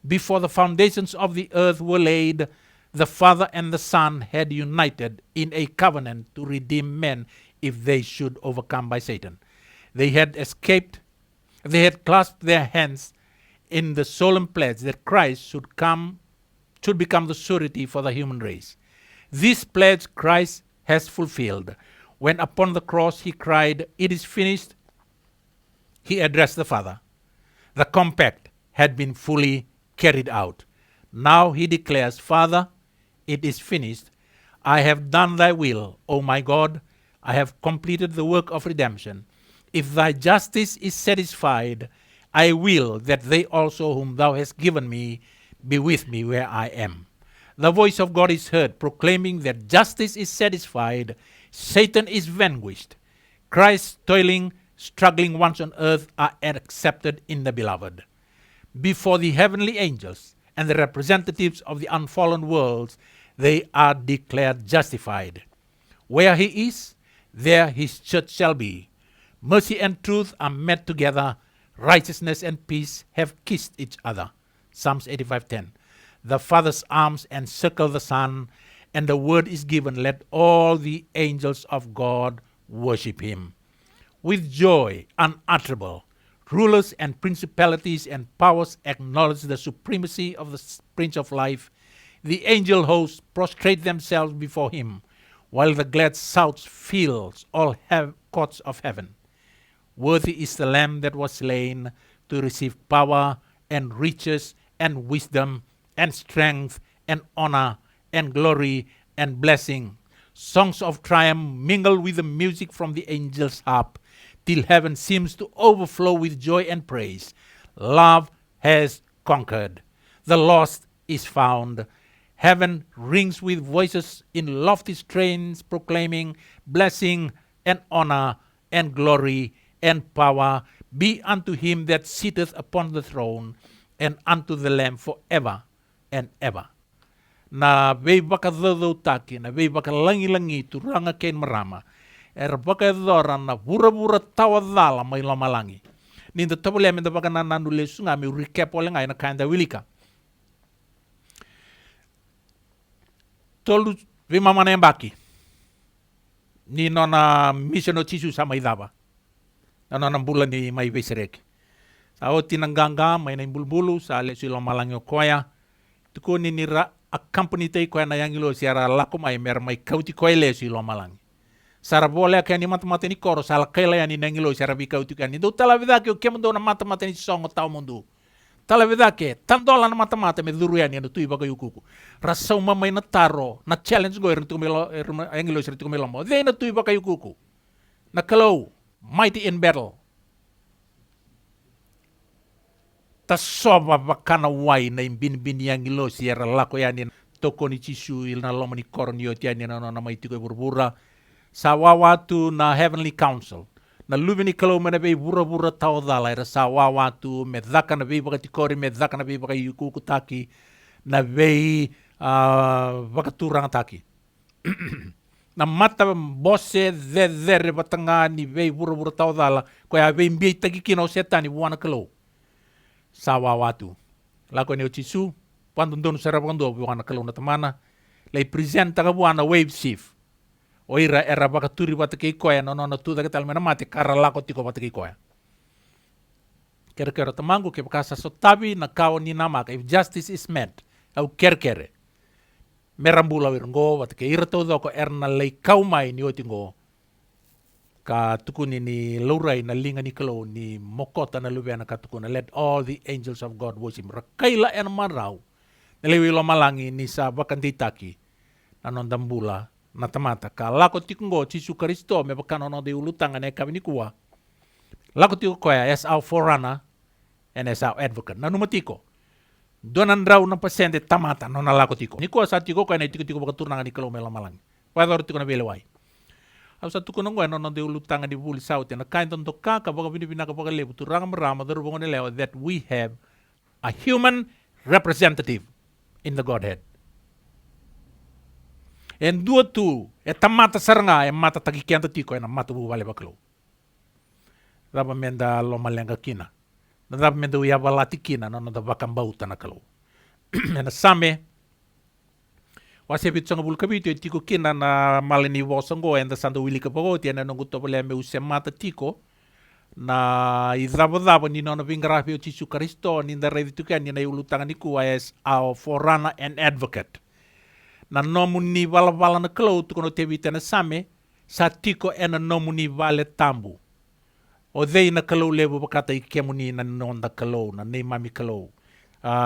Before the foundations of the earth were laid, the Father and the Son had united in a covenant to redeem men if they should overcome by Satan. They had clasped their hands in the solemn pledge that Christ should become the surety for the human race. This pledge Christ has fulfilled. When upon the cross he cried, "It is finished," he addressed the Father. The compact had been fully carried out. Now he declares, "Father, it is finished. I have done thy will, O my God. I have completed the work of redemption. If thy justice is satisfied, I will that they also whom thou hast given me be with me where I am." The voice of God is heard, proclaiming that justice is satisfied, Satan is vanquished. Christ's toiling, struggling ones on earth are accepted in the beloved. Before the heavenly angels and the representatives of the unfallen worlds, they are declared justified. Where he is, there his church shall be. Mercy and truth are met together. Righteousness and peace have kissed each other. Psalms 85:10. The Father's arms encircle the Son, and the word is given, "Let all the angels of God worship him." With joy unutterable, rulers and principalities and powers acknowledge the supremacy of the Prince of Life. The angel hosts prostrate themselves before him, while the glad shouts fills all courts of heaven. Worthy is the Lamb that was slain to receive power and riches and wisdom and strength and honor and glory and blessing. Songs of triumph mingle with the music from the angel's harp, till heaven seems to overflow with joy and praise. Love has conquered. The lost is found. Heaven rings with voices in lofty strains, proclaiming blessing and honor and glory and power be unto him that sitteth upon the throne, and unto the Lamb forever and ever. Na vei baka dhadhau taki, na vei baka langi-langi tu ranga ken marama, baka dhora na vura-vura tawa dhala mai lamalangi. Ninda tabule aminda baka nananu lesu nga mi recap ole ngai na kanda wilika. Tolu vei mama na baki. Ni nona misiono tisu sama idaba. Na nona bulan ni mai veserek. Sa o tinangganga mai na bulbulu sa lesu lamalangi o koya. Tuko ni nira accompany tay koya na yang ilo siara lako mai mer mai kauti koya lesu lamalangi. Sara boleh kaya ni mata-mata ni koro sala kaya ya ni nangilo siara bi kauti kani. Do tala vida ke o kemendo na mata-mata ni songo tau mundu. Tala vida ke tandola na mata-mata me duru ya ni tu iba kayu kuku. Rasa umma na taro na challenge go erin tu melo yang ilo siara tu melo mo. They na tu iba kayu kuku. Na kalau mighty in battle. Tasoba bakana wai na imbin yang ilo siara lako ya ni toko ni chisu il na lomo ni koro ni otia ni na mai tiko burbura. Sawawatu na Heavenly Council. Na lubi ni kalau mana bei bura-bura tau dala era sawawatu me dhaka na bei baka tikori me dhaka na bei baka yukuku taki na bei baka turang taki. Na mata bose dhe batanga ni bei bura-bura tau dala ko ya bei mbiai taki kino setani buana kalau. Sawawatu. Lako ni ochisu pandundonu sarabando buana kalau na tamana lei presenta ka buana wave shift. Oira era baka turi bata kei koya no tu da ketal mena mate kara lako tiko bata kei koya. Kere tamangu ke bakasa sotabi na kao ni namaka if justice is met au kere merambula wirngo bata kei ira todo ko erna lei kau mai ni otingo ka tukuni ni laurai na linga ni kalau ni mokota na lubiana ka tukuna let all the angels of God worship rakaila en marau nelewi lo malangi ni sa bakantitaki na nondambula na tamata ka lako tikungo Jesu Kristo me bakano no de ulutanga ne kabini kuwa lako tiko koya as our forerunner and as our advocate na numatiko donan raw na pasente tamata no na lako tiko ni kuwa sa tiko koya na tiko bakaturanga ni kalau me lo malangi wador tiko na belewai au sa tuko nongwa no de ulutanga di buli sauti na kain tonto kaka baka bini bina ka baka lebu turanga marama daru bongone lewa that we have a human representative in the Godhead. En dua tu tamata saranga mata tagikian tiko na mata bu vale baklo. Daba menda lo malenga kina. Daba menda uya balati kina no da bakam bauta na kalo. Na same wasebit sanga bul kabito tiko kina na maleni wosango enda sando wili ka pagoti na nungu topole me usemata tiko na idabo ni nono vingrafi o Jesu Kristo ni nda revi tuka ni na ulutanga ni kuwa as our forerunner and advocate na nomu ni wala na kalo tukono tebita na same sa tiko ena nomu ni vale tambu o dei na kalo levo bakata ikemu ni na nonda kalo na ne mami kalo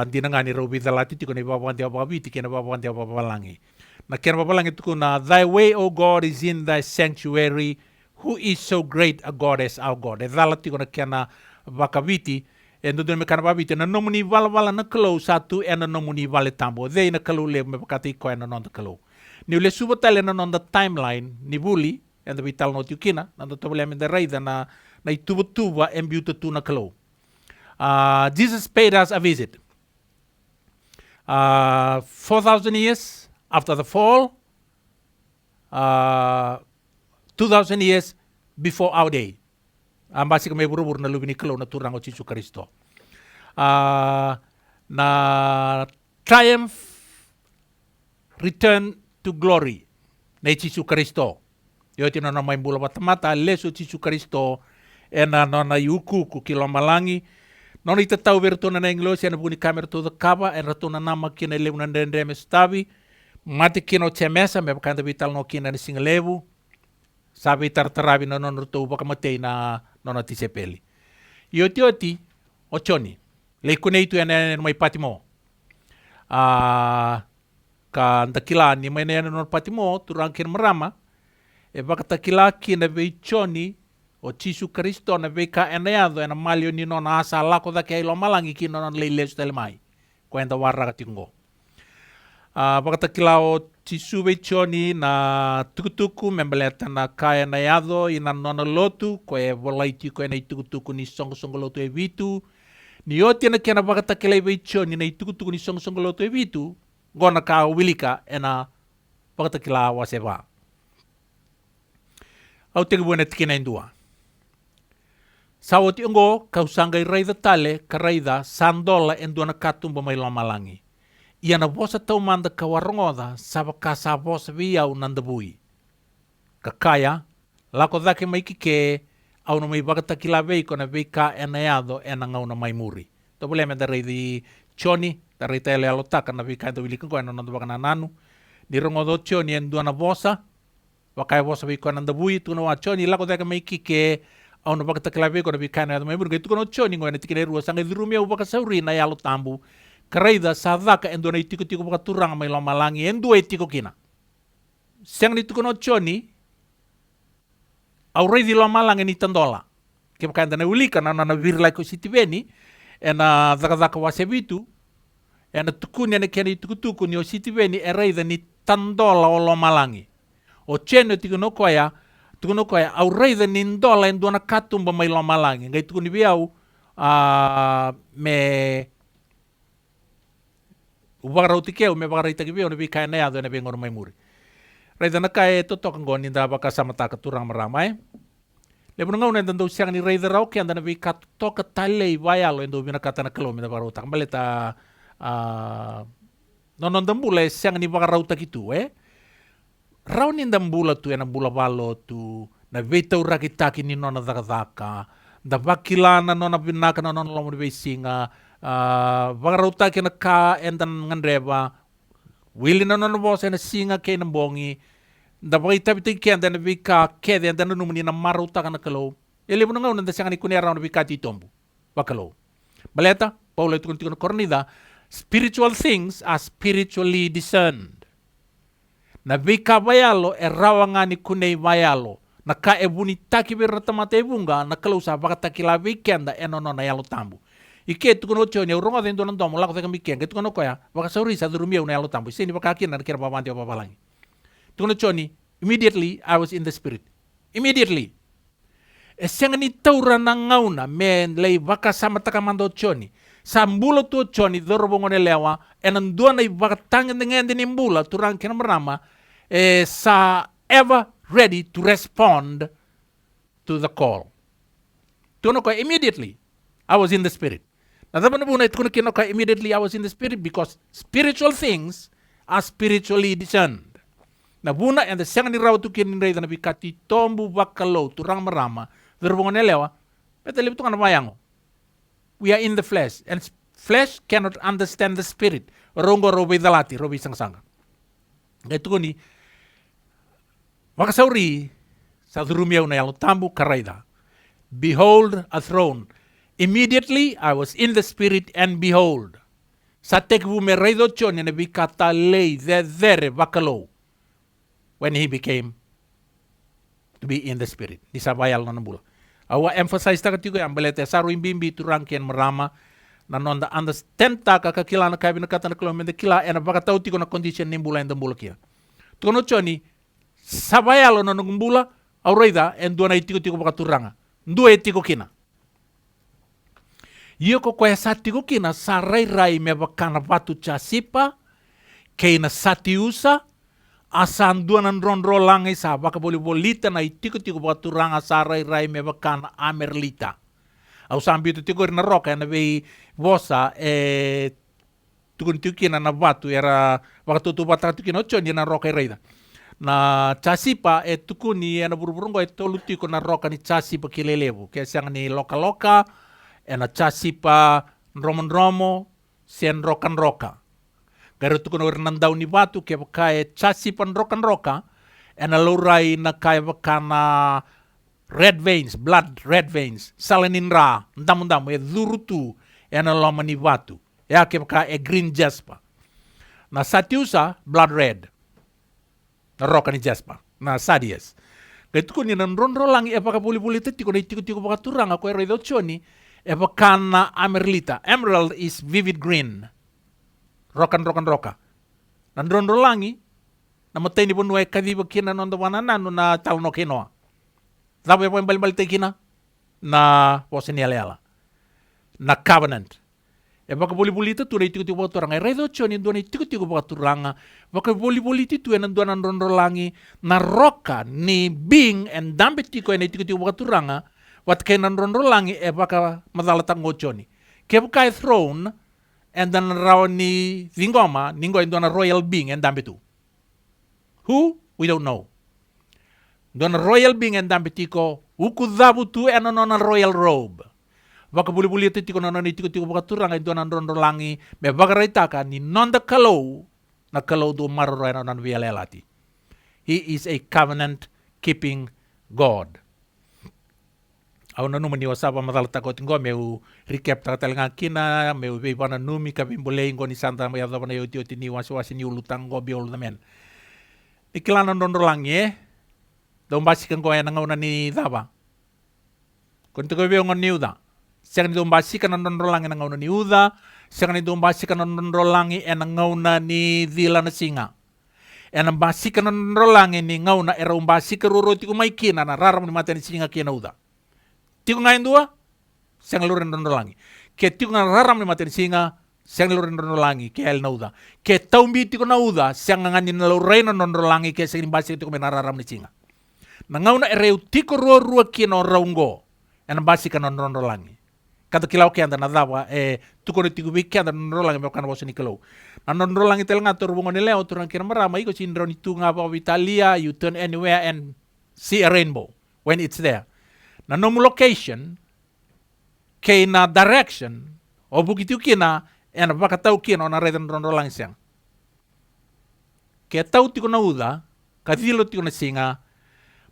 dinangani robi dalati tiko ne babanti ababiti kena babanti ababalangi na kena babalangi tuko na thy way O God is in thy sanctuary who is so great a God as our God e dalati tiko na kena bakabiti e ndo me kana babiti na nomuni vala na kalo satu e na nomuni vale tambo dei na kalo le me bakati ko na nonda kalo ni le subotale na nonda timeline ni buli e ndo vital no tukina na ndo tobele me de raida na itubutuba e mbiuta tu na kalo Jesus paid us a visit 4,000 years after the fall, 2,000 years before our day. Basi kami buru-buru na lubini kalau na turang o Jesu Kristo. Na triumph, return to glory na Jesu Kristo. Yo tino na may bula batamata leso Jesu Kristo na yuku kilo malangi. Non itatau vertona na English na buni kamera to the kaba en ratona nama kina levu na ndende mestavi mate kino chemesa me bakanda vital no kina ni singlevu sabi tartarabi na non ruto baka matei na nona tisepeli yoti ochoni le kuneitu ene mai patimo ka ndakila ni mai ene non patimo turang kin marama e baka takila kina veichoni o Jesu Kristo na veka eneado ena malio ni nona asa lako da kei lo malangi ki nona leilesu tele mai. Kwenda warra katingo. Bakata kila o Jesu vechoni na tukutuku membeleta na ka eneado ina nona lotu koe volaiti koe na tukutuku ni songo lotu e vitu. Ni oti na kena bakata kila vechoni na tukutuku ni songo lotu e vitu gona ka wilika ena bakata kila waseba. Au tengu buena tikina indua. Sawati ngo kausangai raida tale karaida sandola enduana katumba mai lomalangi. Ia na vosa tau manda kawarongoda sabaka sa vosa viau nandabui. Kakaya, lako dhake mai kike au na mai bagata kila veiko na veika eneado ena ngau na mai muri. Tobole me da reidi choni, da reita ele alotaka na veika endo wilikanko ena nando baka nanu. Ni rongodo choni enduana vosa, wakai vosa veiko nandabui, tuna wa choni lako dhake mai kike au na baka takilawe ko na bikana ya mai burga tukono choni ngoi na tikine rua sanga dirumia ubaka sauri na yalo tambu karaida sadaka endo na tiko baka turang mai lo malangi endo tiko kina sang ni tukono choni au reidi lo malangi ni tandola ke baka enda na ulika na virla ko sitiveni ena zaka wasebitu ena tukuni ena keni tukutuku ni o sitiveni e reida ni tandola o lo malangi o cheno tikono koya tukuno koya au reida nindola enduana katumba mai lo malangi ngai tukuni biau me ubara utikeu me bagara itaki biau ne bika ne ado ne bengor mai muri reida na kai totok ngoni nda baka samata ka turang maramai le bunga una ndando siang ni reida rau ke andana bika toka tale vaialo endo bina kata na kilo me da baru tak maleta non ndambule siang ni bagara utaki tu rau ni ndambula tu ena bula valo tu na veta urakitaki ni nona dhaka da vakilana nona binaka nona lomo de singa vagarauta ka endan ngandreba wili nona bosa na singa ke nambongi Da bai tabi te kia da na vika kede da na numani na maru taka na kalau. Ele mo ngau na da sanga ni kunera na vika ti tombu. Bakalo. Baleta, Paulo itu kunti kornida, spiritual things are spiritually discerned. Na vika vayalo e rawanga ni kunei vayalo. Na ka e buni taki vera tamate bunga na kalau sa baka taki la weekend eno no na yalo tambu. Ike tu kono choni uronga dentro na domo la ko taka miken ke tu kono koya baka sauri sa durumia una yalo tambu. Sini baka kina kira babanti babalangi. Tu kono choni immediately I was in the spirit. Immediately. E senga ni taura na ngauna me lei baka sama taka mando choni. Sambulo tu choni dorobo ngone lewa enandua na baka tanga dengan ni mbula turang kena merama sa ever ready to respond to the call. Tuno ko immediately I was in the spirit. Na dapat na bunay tuno kino ka immediately I was in the spirit because spiritual things are spiritually discerned. Na buna and the senga ni raw tu kin ni na bikati tombu bakalo turang merama dorobo ngone lewa betul itu kan mayango. We are in the flesh, and flesh cannot understand the spirit. Rongo robi dalati, robi sang-sanga. Ito ko ni, makasauri, sa durumiyaw na yalo, tambu karaida. Behold a throne. Immediately, I was in the spirit, and behold. Sa tekbu me reido chon, na bikata lei, there, bakalo. When he became to be in the spirit. Di sabayal na nabula. Awa emphasize taka tigo yang belete saru imbimbi turangkian merama na nonda understand taka kakila na kabi na kata na kilomende kila ena baka tau tigo na condition nimbula enda mbula kia. Tukono choni sabayalo na ngumbula auraida en dua na itigo tigo baka turanga. Ndua itigo kina. Yoko kwa satigo kina sarai rai me baka na batu chasipa kei na satiusa asan dua nan ronro langai sa baka boli bolita na itiko tiko baka turanga sarai rai me baka na amerlita. Au sambi tu tiko na roka na vei vosa tukun tikina na batu era baka tutu bata tikina ochon na roka reida. Na chasipa tukuni na burburungo tolu tiko na roka ni chasipa kilelevu. Kaya siang ni loka-loka na chasipa romo-romo sian rokan-roka. Garo tu kono nandau ni batu ke bakae chasi pan roka ena laurai na kai bakana red veins, blood red veins, salanin ra, ndam dhurutu ena loma ni batu. Ya ke bakae green jasper. Na satiusa blood red. Na roka ni jasper. Na sadias. Gaitu kono nan ronro langi e baka puli-puli teti kono itiko baka turang ako e redo choni e bakana amerlita. Emerald is vivid green. Roka. Nandron rolangi, na matay ni bunuay kadiba kina nondo wananano na tao no kinoa. Sabi po yung balibalite kina na posin yala. Na covenant. E baka boli-boli ito tunay tiko-tiko baka turanga. Redo chon yung doon tiko-tiko baka turanga. Baka boli-boli ito yung nanduan nandron rolangi na roka ni Bing and dambit tiko yung tiko-tiko baka turanga. Wat kay nandron rolangi e baka madalatang ngochoni. Kaya baka throne and then raw ni Zingoma, ningo endo na royal being and dambitu. Who? We don't know. Don royal being and dambitiko, ukudabu tu and on a royal robe. Baka buli-buli tiko na tiko baka turang endo na rondolangi, me baka raitaka ni nonda kalau, na kalau do marro na vialelati. He is a covenant keeping God. Au na numa ni wasaba madalata ko tingo meu recap ta talenga kina meu be bana numi ka bimbole ngo ni santa ma yada bana yoti ni wasi ni ulutang go biol na men. Iklana ndondro langi do mbasi kan go ya ngona ni daba. Kon to go be ngon ni uda. Siang ni do mbasi kan ndondro langi ngona ni uda, siang ni do mbasi kan ndondro langi en ngona ni dila na singa. En mbasi kan ndondro langi ni ngona era mbasi ka ruro ti ko mai kina na raram ni mata ni singa kina uda. Tiko ngayon dua, siyang lurin doon langi. Kaya tiko nga raram ni matin singa, siyang lurin doon langi, kaya el nauda. Kaya taumbi tiko nauda, siyang nga ngayon na lurin doon langi, kaya siyang basi tiko menararam ni singa. Nangaw na ereu tiko ruwa kino raunggo, en basi ka doon langi. Kata kilaw kaya na nadawa, tuko na tiko bikya doon langi, may kanwa sa ni kilaw. Doon langi tel nga turbungo nila, o turang kinamara, may ko sindro ni tunga pa Italia, you turn anywhere and see a rainbow when it's there. Na nomu location, kay na direction, o bukitu kina, na baka tau kina, o na redan rondo lang siyang. Kaya tau tiko na uda, Kadilo tiko na singa,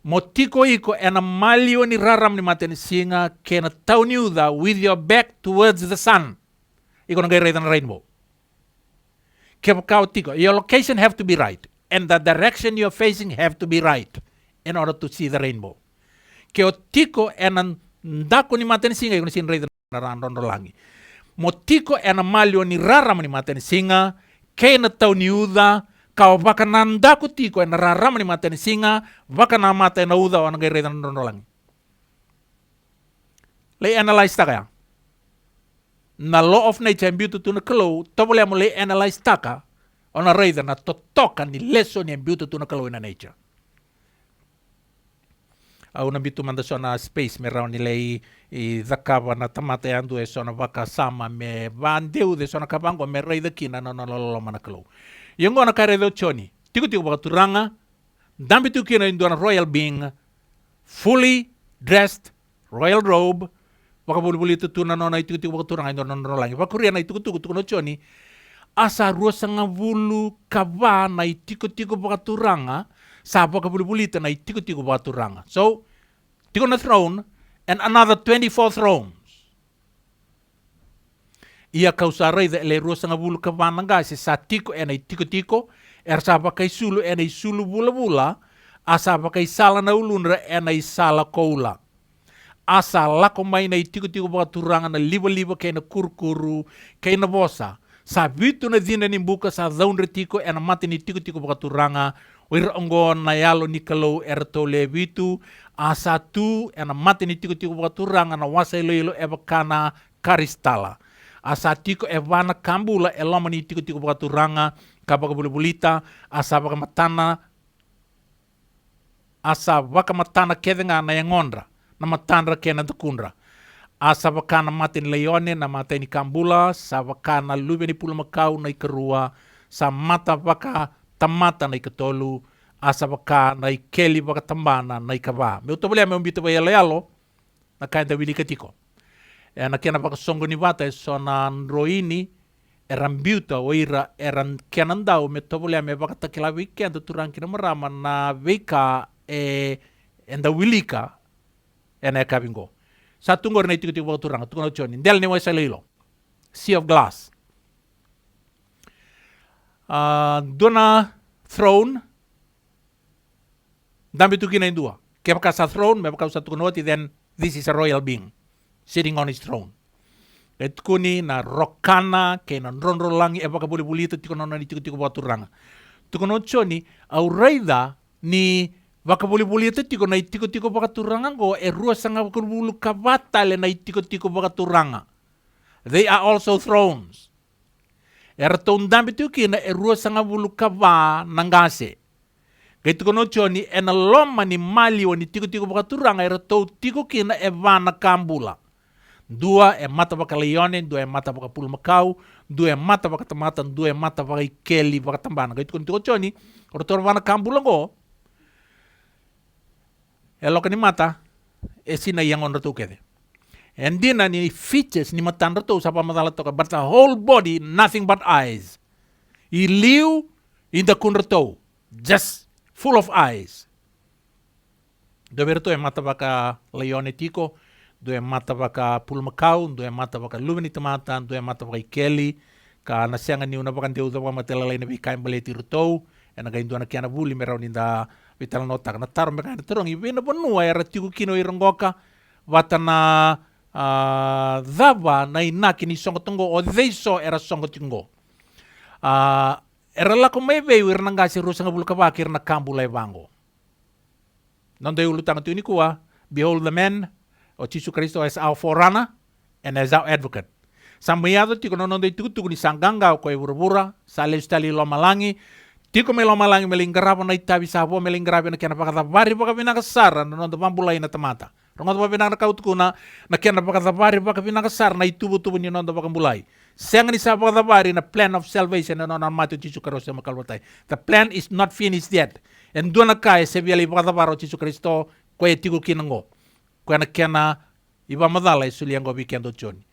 mo tiko iko ena malio ni raram ni mate ni singa, kena tauniuda with your back towards the sun. Iko na gaya na rainbow. Kau tiko, your location have to be right. And the direction you're facing have to be right in order to see the rainbow. Keo tiko ena ndako ni mate ni singa, iko na sin rei na rondo langi. Mo tiko ena malio ni raram ni mate ni singa, kena tauniuda, kau baka nandaku tiko ena raram ni mate ni singa, baka na mate na uda wana gaya na rondo langi. Le analyze taka. Na law of nature and beauty tuna kalau, tobole mo le analyze taka, ona reida na totoka ni lesson and beauty tuna kalau ina nature. Au na bitu manda sona space me rau ni lei I zakava na tamata andu e sona waka sama me vandeu de sona kabango me reida kina no lolo mana kalau. Yongo na kare do choni. Tiku tiku baka turanga, dambi tu kina indu na royal being, fully dressed, royal robe, waka buli tu tuna no na tiku tiku baka turanga indu na rolangi. Wakuria na tiku tiku no choni, asa ruasa nga vulu kava na tiku tiku baka turanga, sa waka buli na tiku tiku baka turanga. So, tiku na throne, and another 24 thrones. Ia kausa reida ele ruasa nga vulu kava nanga se sa tiku ena tiku tiku, sa pakai sulu ena sulu bula-bula, asa pakai sala na ulunra ena sala koula. Asa lako mai na tiku-tiku baka turanga na liba-liba kay na kurkuru, kay na bosa. Sa vitu na dina ni buka sa daunre tiko ena mati ni tiku-tiku baka turanga, wira ongo na yalo ni kalau ertole vitu, asa tu ena mati ni tiku-tiku baka turanga na wasa ilo eba kana karistala. Asa tiko evana kambula eloma ni tiku-tiku baka turanga, kabaka bulita, asa baka matana, asa baka matana kedenga na yangondra, na matandra kena tukundra. Asa baka na matin leone na mata ni kambula, sa baka na lube ni pula makau na ikarua, sa mata baka tamata na ikatolu, asa baka na ikeli baka tambana na ikaba. Me utobolea me umbito ba yalo, na kainda wili katiko. E na kena baka songo ni vata so na roini, eran biuta oira eran kenandau me tobolea me baka takila weekend turang kina marama na veka enda wilika ena kabingo. Sa tungor na itiku-tiku baka turang, tungo na choni. Del ni wa salilo. Sea of glass. Dona throne, dambi tu kina indua. Kaya baka sa throne, me baka sa tukunoti, then this is a royal being sitting on his throne. Et kuni na rokana ke na ronro langi e baka buli-buli tu tiko na tiku-tiku baka turanga. Tuko no choni au raida ni baka buli-buli tu tiko na tiku-tiku baka turanga go e rua sanga bulu kabata le na tiku-tiku baka turanga. They are also thrones. Era tondambi tu kina e rua sanga bulu kava nangase. Kaya tuko no choni e na loma ni mali o ni tiku-tiku baka turanga era tau tiko kina e vana kambula. Dua e mata baka leone, dua e mata baka pulu makau, dua e mata baka tamatan, dua e mata baka ikeli baka tambana. Kaya tuko choni, rotor vana kambula go, e loka ni mata, e sina yang on ratu kede. And dina ni features ni matan ratu sapa matala toka, but the whole body, nothing but eyes. I liu in the kun ratu, just full of eyes. Dua berto e mata baka leone tiko, dua mata baka pulmakau, dua mata baka lumini tamatan, dua mata baka ikeli, ka nasiangan ni una baka deu da baka telalai na bikain baleti rutou, e na gaindu na kiana buli merau ninda vitala notak na taro meka terong i vena bonua era tiku kino i rongoka wata na dhava na inaki ni songo tongo o deiso era songo tingo. Era lako mai veu era nangasi rusanga bulka bakir na kambu lai vango. Non deu lutanga tu nikua, behold the man, o Jesus Christo as our forerunner and as our advocate. Samayado tiko non dei tuku ni sanganga ko e burubura, sale stali lomalangi, tiko me lomalangi melingrava na itabi sabo melingrava na kena pakata bari baka binakasara non do pambulai na tamata. Rongo do binang kautkuna na kena pakata bari baka binakasara na itubu-tubu ni non do baka bulai. Senga ni sa pakata bari na plan of salvation na non matu Jesus Christo makalwatai. The plan is not finished yet. And doon na kaya sebiali pakata baro Jesus Christo ko e tiko kinango. Kuana kena iba madala suliango weekend choni.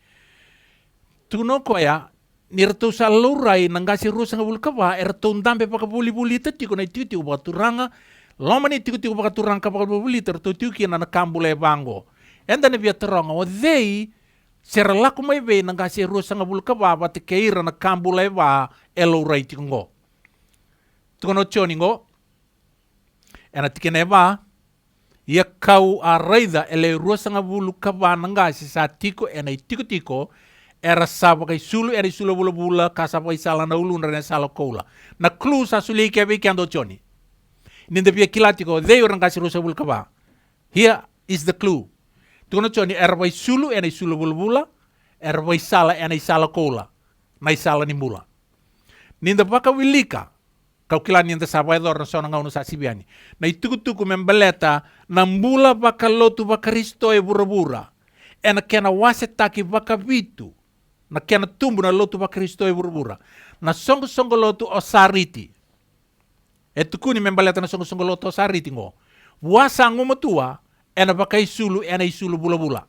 Tuno koya nirto sa lurai nangasi rusa nga bulkaba erto ndambe paka buli tiko na titi uba turanga loma ni tiko paka turanga paka buli terto tiki na kambule bango enda ne via teranga o dei sera laku mai be nangasi rusa nga bulkaba ba te keira na kambule ba elurai tiko ngo tiko no choni ngo ena tikene ba ia kau a reida ele rusa nga bulkaba nangasi sa tiko ena tiko era saba kai sulu era sulu bula kasa pai sala na ulu na sala koula na clue sa suli ke be kando choni ninde pia kilatiko they orang kasi rusa bul kaba here is the clue tuno choni era pai sulu era sulu bula era pai sala era sala koula na sala ni bula ninde paka wilika kau kila ninde saba edor na sona ngau sa sibiani na ituku membeleta na mbula baka lotu baka risto e bura ena kena wase taki baka vitu na kena tumbu na lotu ba Kristo e burbura. Na songo lotu o sariti. E tukuni membaleta na songo lotu o sariti ngo. Wasa ngumatua, ena baka isulu, ena isulu bula-bula.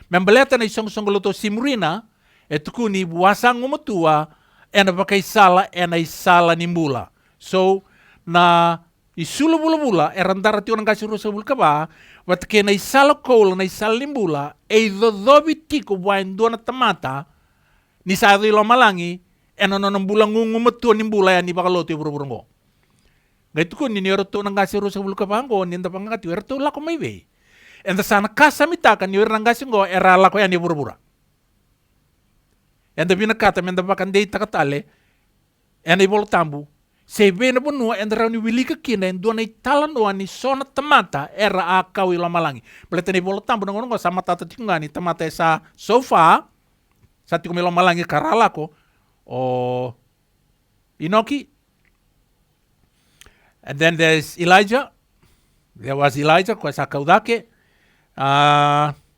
Membaleta na songo lotu o simurina, e tukuni wasa ngumatua, ena baka isala, ena isala nimbula. So, na isulu bula-bula, erandara tiyo nang kasiro sa bulkaba, wat kena isala koula, na isala nimbula, e dodobi tiko buwain doon na tamata, ni sari lo malangi eno no bulang ngumetu ni bula ya ni bakaloto buru-burungo gaitu kun ni roto nang gasi rusa bulu kapango ni nda pangati roto la ko maiwe enda sana kasa mitaka ni nang gasi ngo era la ko ya ni buru-bura enda bina kata menda bakan dei takatale ena ibol tambu se bena bunu enda rauni wilika kina endo na talan o ni sona tamata era akawi lo malangi beletani ibol tambu ngo sama tata tingani tamata esa sofa sati ko melo malangi karala ko o Inoki. And then there's Elijah. There was Elijah ko sa kaudake.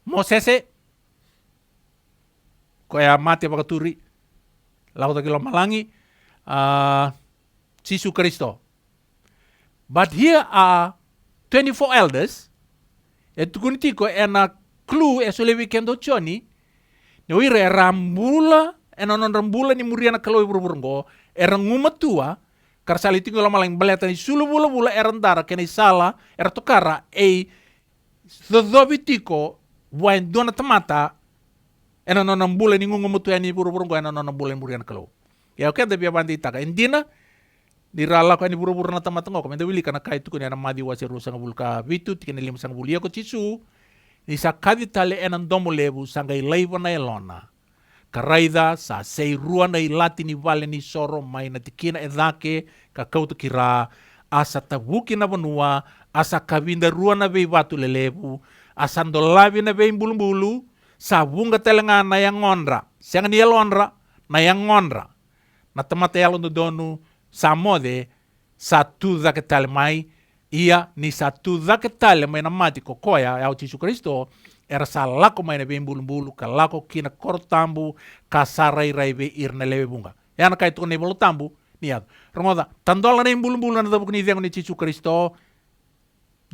Mosese ko ya mate bakaturi. Lauta kilo malangi. Yesus Kristo. But here are 24 elders. Et kunti ko ena clue esolewi kendo choni. Noire rambula enonon rambula ni muriana kalau burburungo era ngumatua karsali tinggal malang baleta ni sulu bula erandara kena sala era tokara dodobitiko buan dona tamata enonon rambula ni ngumatua ni burburungo enonon rambula muriana kalau ya oke tapi abandi taka indina dirala ko ni burburna tamata ngo komenda wili kana kai tukuni ana madi wasiru sanga bulka bitu tikene lim sanga bulia ko chisu ni sa kaditale enan domo lebu sangai leiva na elona. Karaida sa sei rua na ilati ni vale ni soro mai na tikina edake ka kautu kira asa tabuki na vanua asa kavinda rua na vei watu lelebu asa ndolavi na vei mbulu sa bunga telenga na yang ngonra siang ni elonra na yang ngonra na tamata yalo no donu sa mode sa tuza ke tale mai ia ni satu zaketale mai na mati ko koya ya Yesus Kristo era salako mai na bulu kalako kina kortambu kasarai raibe irna lebe bunga ya na kai to ne bolo tambu niad romoda tandola na bulu na dabu ni dengo ni Yesus Kristo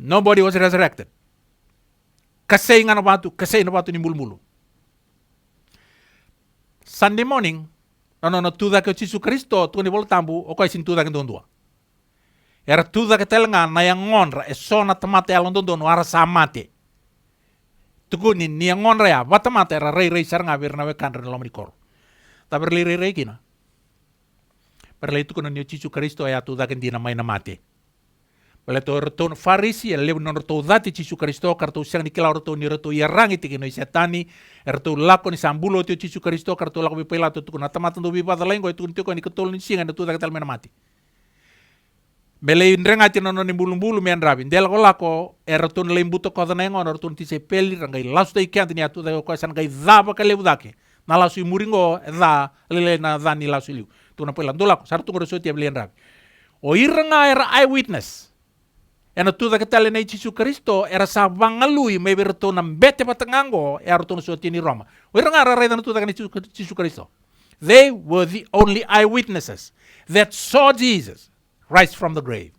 nobody was resurrected kasay nga na batu ni bulu Sunday morning no tuda ke Yesus Kristo to ni bolo tambu o kai sin tuda ke dondua era tuda ke telenga na yang ngonra e sona tamate alon dono ara samate tukuni ni yang ngonra ya batamate era rei saranga virna we kanre lo mrikor ta berli rei kina perle tukuna ni Yesus Kristo ya tuda ke dina mai na mate pele to reton farisi le non to dati Yesus Kristo kartu siang ni kila to ni reto yarangi tikino setani erto lako ni sambulo ti Yesus Kristo kartu lako bi pelato tukuna tamate do bi badalengo itu ko ni ketol ni singa na tuda ke tel mena mati Bele indrengati nono ni bulu men rabin del ko lako ertun lembuto ko dana ngon ertun ti sepeli rangai lasu dai kanti ni atu da ko san kai zaba ka lebudake na lasu muringo za lele na zani lasu liu tu na pela dolako sartu ko soti belen rab o iranga era eyewitness ena tu da ketale nei Yesus Kristo era sabangalui me berto na bete patangango ertun soti ni Roma o iranga ra na tu da ni Yesus Kristo they were the only eyewitnesses that saw Jesus rise from the grave.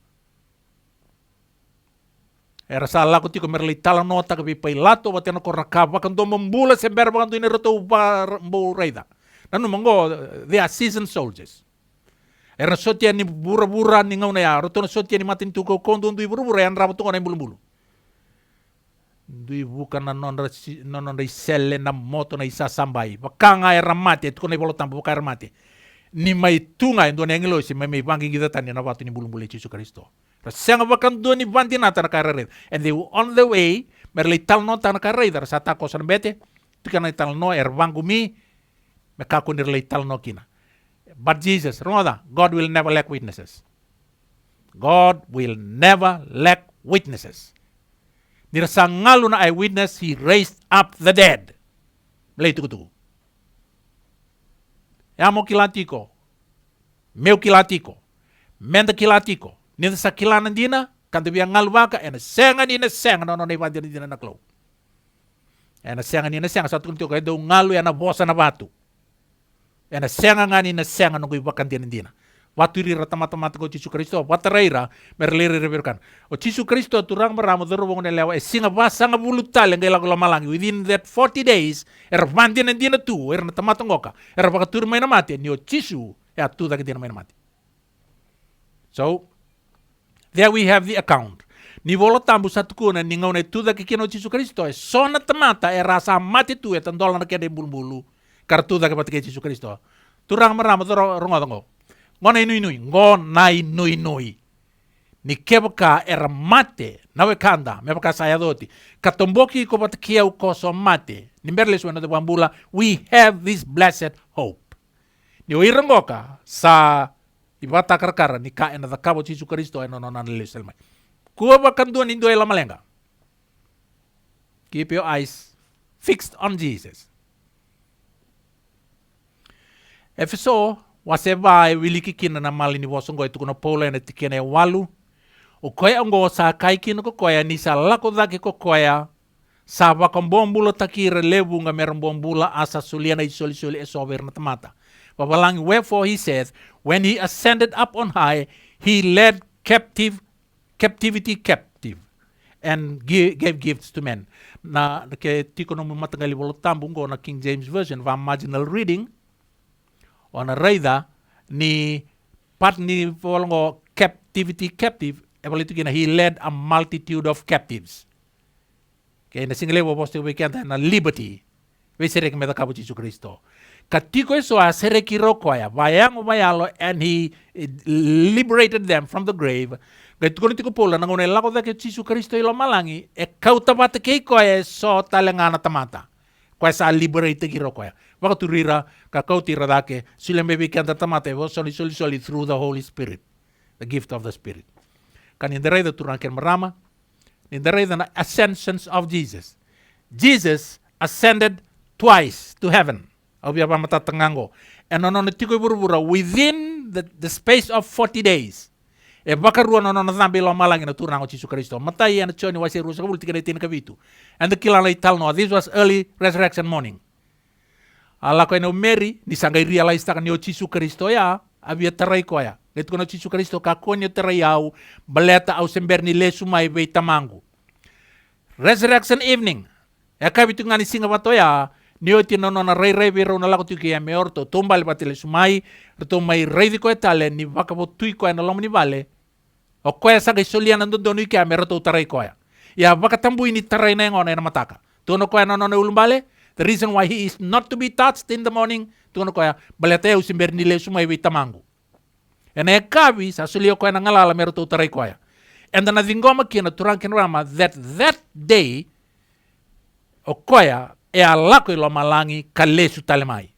Era salah ko tiko merli tala nota ka pai lato batena ko rakaba kan do membula sember bakan ini reto mbo reida. Nanu mango, they are seasoned soldiers. Era sotia ni bura-bura ni ngau na ya, rotono sotia ni matin tuko kondo ndui bura-bura yan rabo tungo na bulu-bulu. Ndui bukan na non selle na moto na isa sambai. Bakanga era mate, tuko na ibolo tampo buka era mate. Ni mai tunga ndo na ngelo si mai bangi kita tani na watu ni bulu-bulu Yesus Kristo. Rasanga bakan do ni banti na tan karere. And they were on the way, merle tal no tan karere dar sata kosan bete. Tukana tal no er bangu mi, mekaku nirle tal no kina. But Jesus, Roda, God will never lack witnesses. God will never lack witnesses. Nirasangalu na eyewitness, he raised up the dead. Lei tuku. Amo kilatiko. Meu kilatiko. Menda kilatiko. Nita sa kilanan dina, kanto biya ngalwaka, ena senga no na iwan dina na klo. Ena senga, sa tukun tuko, edo ngalu ena bosa na batu. Ena senga ngani na senga no iwakan dina. Watu rira tamata ko Yesus Kristo, watareira merlere reverkan. O Yesus Kristo turang maramo dorobong na lewa, singa basanga bulutal ang ilago lamalangi. Within that 40 days, ervandi na dina tu, na tamata ngoka. Baka may na mati, ni o Yesu, tu da dina may na mati. So, there we have the account. Ni volo tambu satu kuna ni ngau na tu da kikino Yesus Kristo, so na tamata rasa mati tu tandola na kede bulu-bulu. Kartu da kapatike Yesus Kristo. Turang maramo rongodango. Ngonai nui. Ni kebaka era mate, nawe kanda, mebaka saya doti. Katomboki ko batakia ukoso mate. Ni merles wena de bambula, we have this blessed hope. Ni oirangoka sa ibata karkara ni ka ena da kabo Yesus Kristo eno nonan leselmai. Kuwa bakanduan indo ela malenga. Keep your eyes fixed on Jesus. Efeso waseba wiliki kina na mali ni wasongo itu kuna pola na tikene walu. O koya ngo sa kai kina ko koya ni sa lako dake ko koya sa wakambombula takira lebu nga merombombula asa suliana isoli esover na tamata. Babalang wherefore he says, when he ascended up on high, he led captivity captive and gave gifts to men. Na ke tiko no matagali bolo tambung ko na King James Version va marginal reading. Ona raida ni part ni volongo captive ebalitu kina he led a multitude of captives. Kaya na single wo posto weekend na liberty. We serek meta kabu Yesus Kristo. Katiko eso a sereki rokoya bayang umayalo and he liberated them from the grave. Kaya tuko nitiko pola nangone lako da ke Yesus Kristo ilo malangi e kautabate ke koya so talengana tamata. Koya sa liberate ki rokoya. Waka turira kakauti radake silembebi kanta tamate wo soli through the Holy Spirit, the gift of the Spirit. Kan in the reda turanken marama, in the reda na ascensions of Jesus. Jesus ascended twice to heaven. Obya pa matatangango. And on the tiko burubura within the space of 40 days. E bakaruan on the zambi lo malangi na turango Yesus Kristo. Matai and choni wasi rusa kabul tika tin kavitu. And the kilala italno. This was early resurrection morning. Ala ko eno Mary ni sangai realize ta kanyo Yesus Kristo ya abia tarai ko ya. Letu kono Yesus Kristo ka konyo tarai au baleta au sember ni lesu mai be tamangu. Resurrection evening. Ya kabitu ngani singa wato ya niyo tinono na rei biro na lako tuki ya meorto tumbal patile sumai reto mai rei di ko etale ni vakabo tui ko eno lomo ni vale. O ko ya sagai soliana ndo donu ki ya meorto tarai ko ya. Ya vakatambu ini tarai na ngona na mataka. Tono ko eno no ulumbale. The reason why he is not to be touched in the morning, tuno koya balete usimber nile sumai tamangu. Ene kabi sa sulio koya ngalala meroto tarai koya. And the nadingoma kina turankin rama that day o koya e alako ilo malangi kalesu talemai.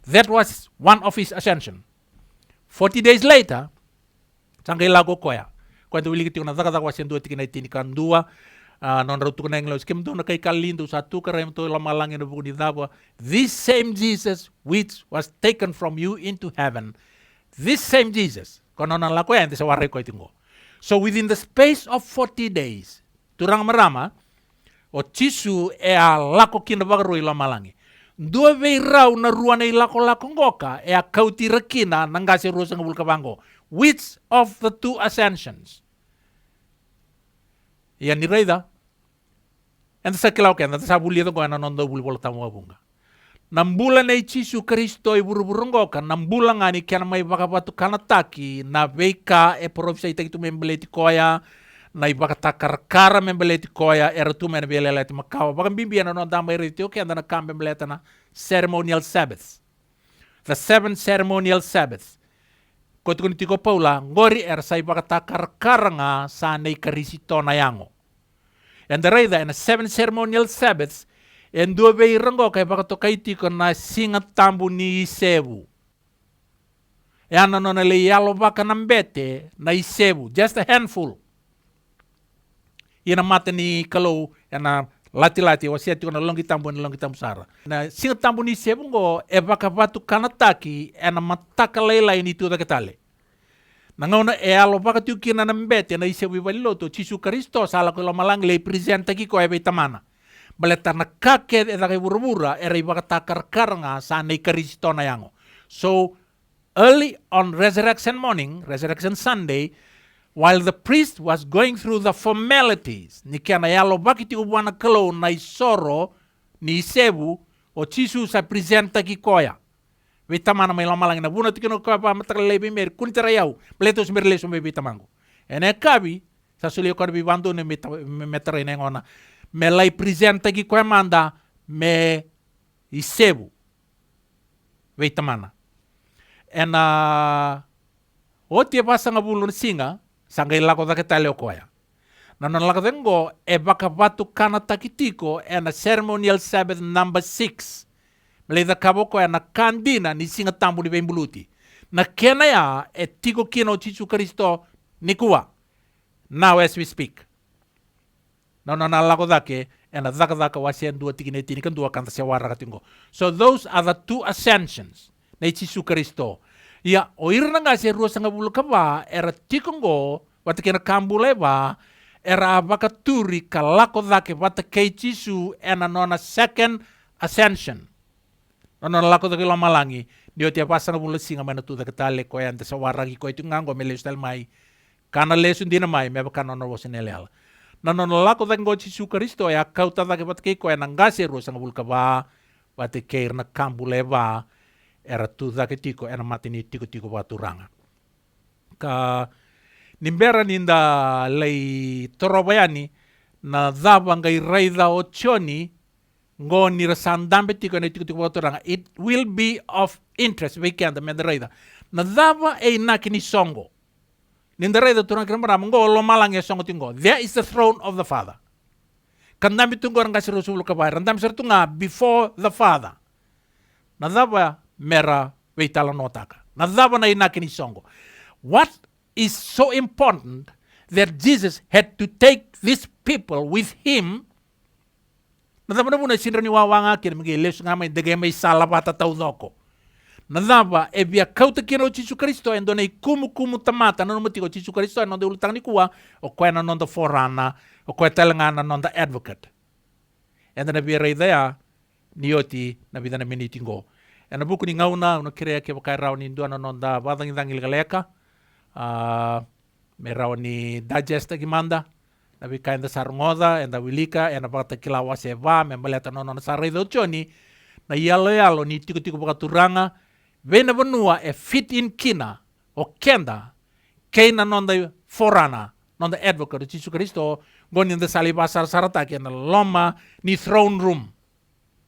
That was one of his ascension. 40 days later, sangay lago koya. Kwento wili kiti kuna zakazak wasiendo tikina itini kandua. Non rautu na ngelo skem do na kay kalindo sa tu karem to lamalang ino bukuni dabo. This same Jesus which was taken from you into heaven, this same Jesus kono na lako yan sa waray ko itingo. So within the space of 40 days turang marama o Yesu e a lako kinabagaro lamalangi. Dua vei rau na ruana ilako ngoka e a kauti rakina nangasi rusa ngabul kabango. Which of the two ascensions? Yan ni Reida. And sa kilaw kaya, sa buliya ko ano nondo bulbol tamo abunga. Nambulan ay Jesu Kristo ay buru-burunggokan, nambulan nga ni kaya may bakabatu kanataki, na veka e provisya ita itu membeleti koya, na ibakatakar-kara membeleti koya, era tu men beleleti makawa. Bakan bimbiyan ano damay rito, kaya na nakambembeleta na ceremonial Sabbath. The 7 ceremonial Sabbaths. Kung tiko Paula, ngori sa ibakatakar-kara nga sa naikarisi na yango. And the reda, in the 7 ceremonial Sabbaths, en dua bei rango kay baka to kay tiko na singat tambu ni Isebu. E ano no na le yalo baka nambete na Isebu, just a handful. Ina mata ni kalau na lati-lati wasiat ko na longi tambu sara. Na singat tambu ni Isebu ngo e baka batu kanataki na mataka layla ini tu da ketale. Nangauna e alo baka tu kina nambete na Isebu baliloto Jesu Kristo sala ko malang le presenta ki ko e tamana. Baleta na kake e kay burubura era ibakatakar nga sa Kristo na yango. So early on resurrection morning, resurrection Sunday, while the priest was going through the formalities, ni kaya na yalo bakit ubuan na kalo na isoro ni Isebu o Chisu sa presenta ki koya. Vitama na may lamalang na bunot kino ko pa matakalay mer kunitara yaw. Pletos merleso may bitamango. Ene kabi sa sulio ko bibando ne metare ne ngona. Me lay presenta ki ko manda me Isebu. Veitamana. En o tie pasa nga bulun singa sangay lako da ketale koya. Nanon lako dengo e baka batu kana takitiko en a ceremonial Sabbath number 6. Mele da kabo ko na kandina ni singa tambu ni bembuluti. Na kena ya e tiko kino Jesu Kristo nikua. Now as we speak. No lako dake and daka wasian dua tikine tini kan dua kanta sewara katingo. So those are the 2 ascensions na Jesu Kristo. Ya oirna nga se ruwa sanga bulu kaba era tikongo watakena kambule ba era bakaturi kalako dake wata kei Jesu and nona second ascension. No lako dake lamalangi dio tia pasanga bulu singa mana tu dake tale ko yan sewara ki ko itu ngango melestal mai kana lesun dina mai meba kana no wosinelel. Nanon lako dake ngo Jesu Kristo ya kauta dake bat kei ko yan ngase ruwa sanga bulu kaba wata kei na kambule ba era tu dake tiko era matini tiko baturanga. Ka nimbera ninda lei torobayani na daba ngai raida o choni ngo ni rasandambe tiko na tiko baturanga. It will be of interest weekend me raida. Na daba e nakini songo. Ninda raida turang kira ngo lo malang ya songo tingo. There is the throne of the Father. Kandambi tungo orang kasih rusul kabar. Randam sertunga before the Father. Na daba mera veitala notaka. Nadaba na inakini songo. What is so important that Jesus had to take these people with him? Nadaba na muna sinra ni wawanga kina mga ileso nga may dagay may salapata taunoko. Nadaba e via kauta kino Jesu Kristo endo na kumu tamata na numutiko Jesu Kristo endo de ulutang ni kuwa o kwa na nonda forana o kwa talangana nonda advocate. Endo na via reidaya nioti na vida na minitingo. E na buku ni ngauna, no kire ke bakai rao ni ndua nonda badang idangil galeka. Me rao ni digesta gimanda. Na bikai nda sarungoda, enda wilika, enda baka kilawa seva, me maleta nonda sarai do choni. Na yalo ni tiko baka turanga. Vena benua e fit in kina, o kenda, keina nonda forana, nonda advocate, Jesu Kristo, goni nda salibasar sarataki, na loma ni throne room.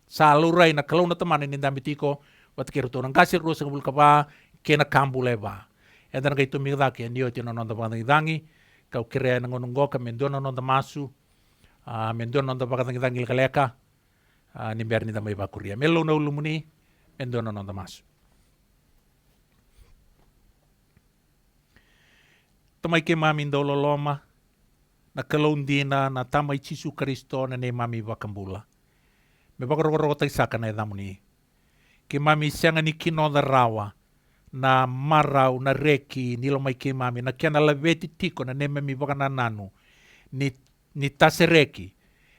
Sa lurai na kalau na teman ni ndambi tiko wat kira to nang kasir ro sang bulka ba kena kambule ba edan ga itu mirda ke ndio tino no ndaba ndangi kau kire nang ngongo ka mendono no masu mendono no ndaba ndangi kaleka ni berni da mai bakuria melo no lumuni mendono no masu tomai ke mami ndolo loma na kalondina na tamai Jesu Kristo na ne mami bakambula. Me bakoro tai saka na edamuni. Ke mami sianga ni kino da rawa na marau na reki nilo mai ke mami na kiana la veti tiko na ne mami baka na nanu ni tase reki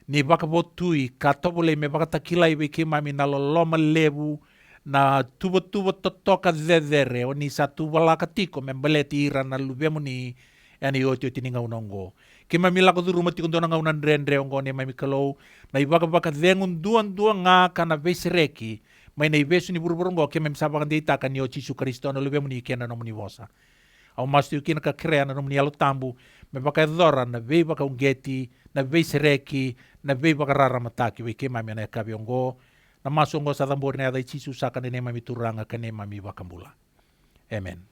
ni baka botui ka tobole me baka takilai we ke mami na loloma lebu na tubo totoka zezere o ni sa tubo laka tiko me baleti ira na lubemu ni ani otio tininga unongo. Ke mami lako tu rumah tikon dona ngaunan rendre ongo ne mami kalau na ibaka dengun duan nga kana vesereki Mai nei vesu ni burburungo ke mem sabang dei takan ni o Jesu Kristo no lebe muni kena no muni vosa. Au mastu kina ka krea na no muni alo tambu me baka dora na vei baka ungeti na vei sereki na vei baka rara mataki wei ke mami na ka biongo na masu ngo sa tambor ne ada Jesu saka ne mami turanga ka ne mami baka mula. Amen.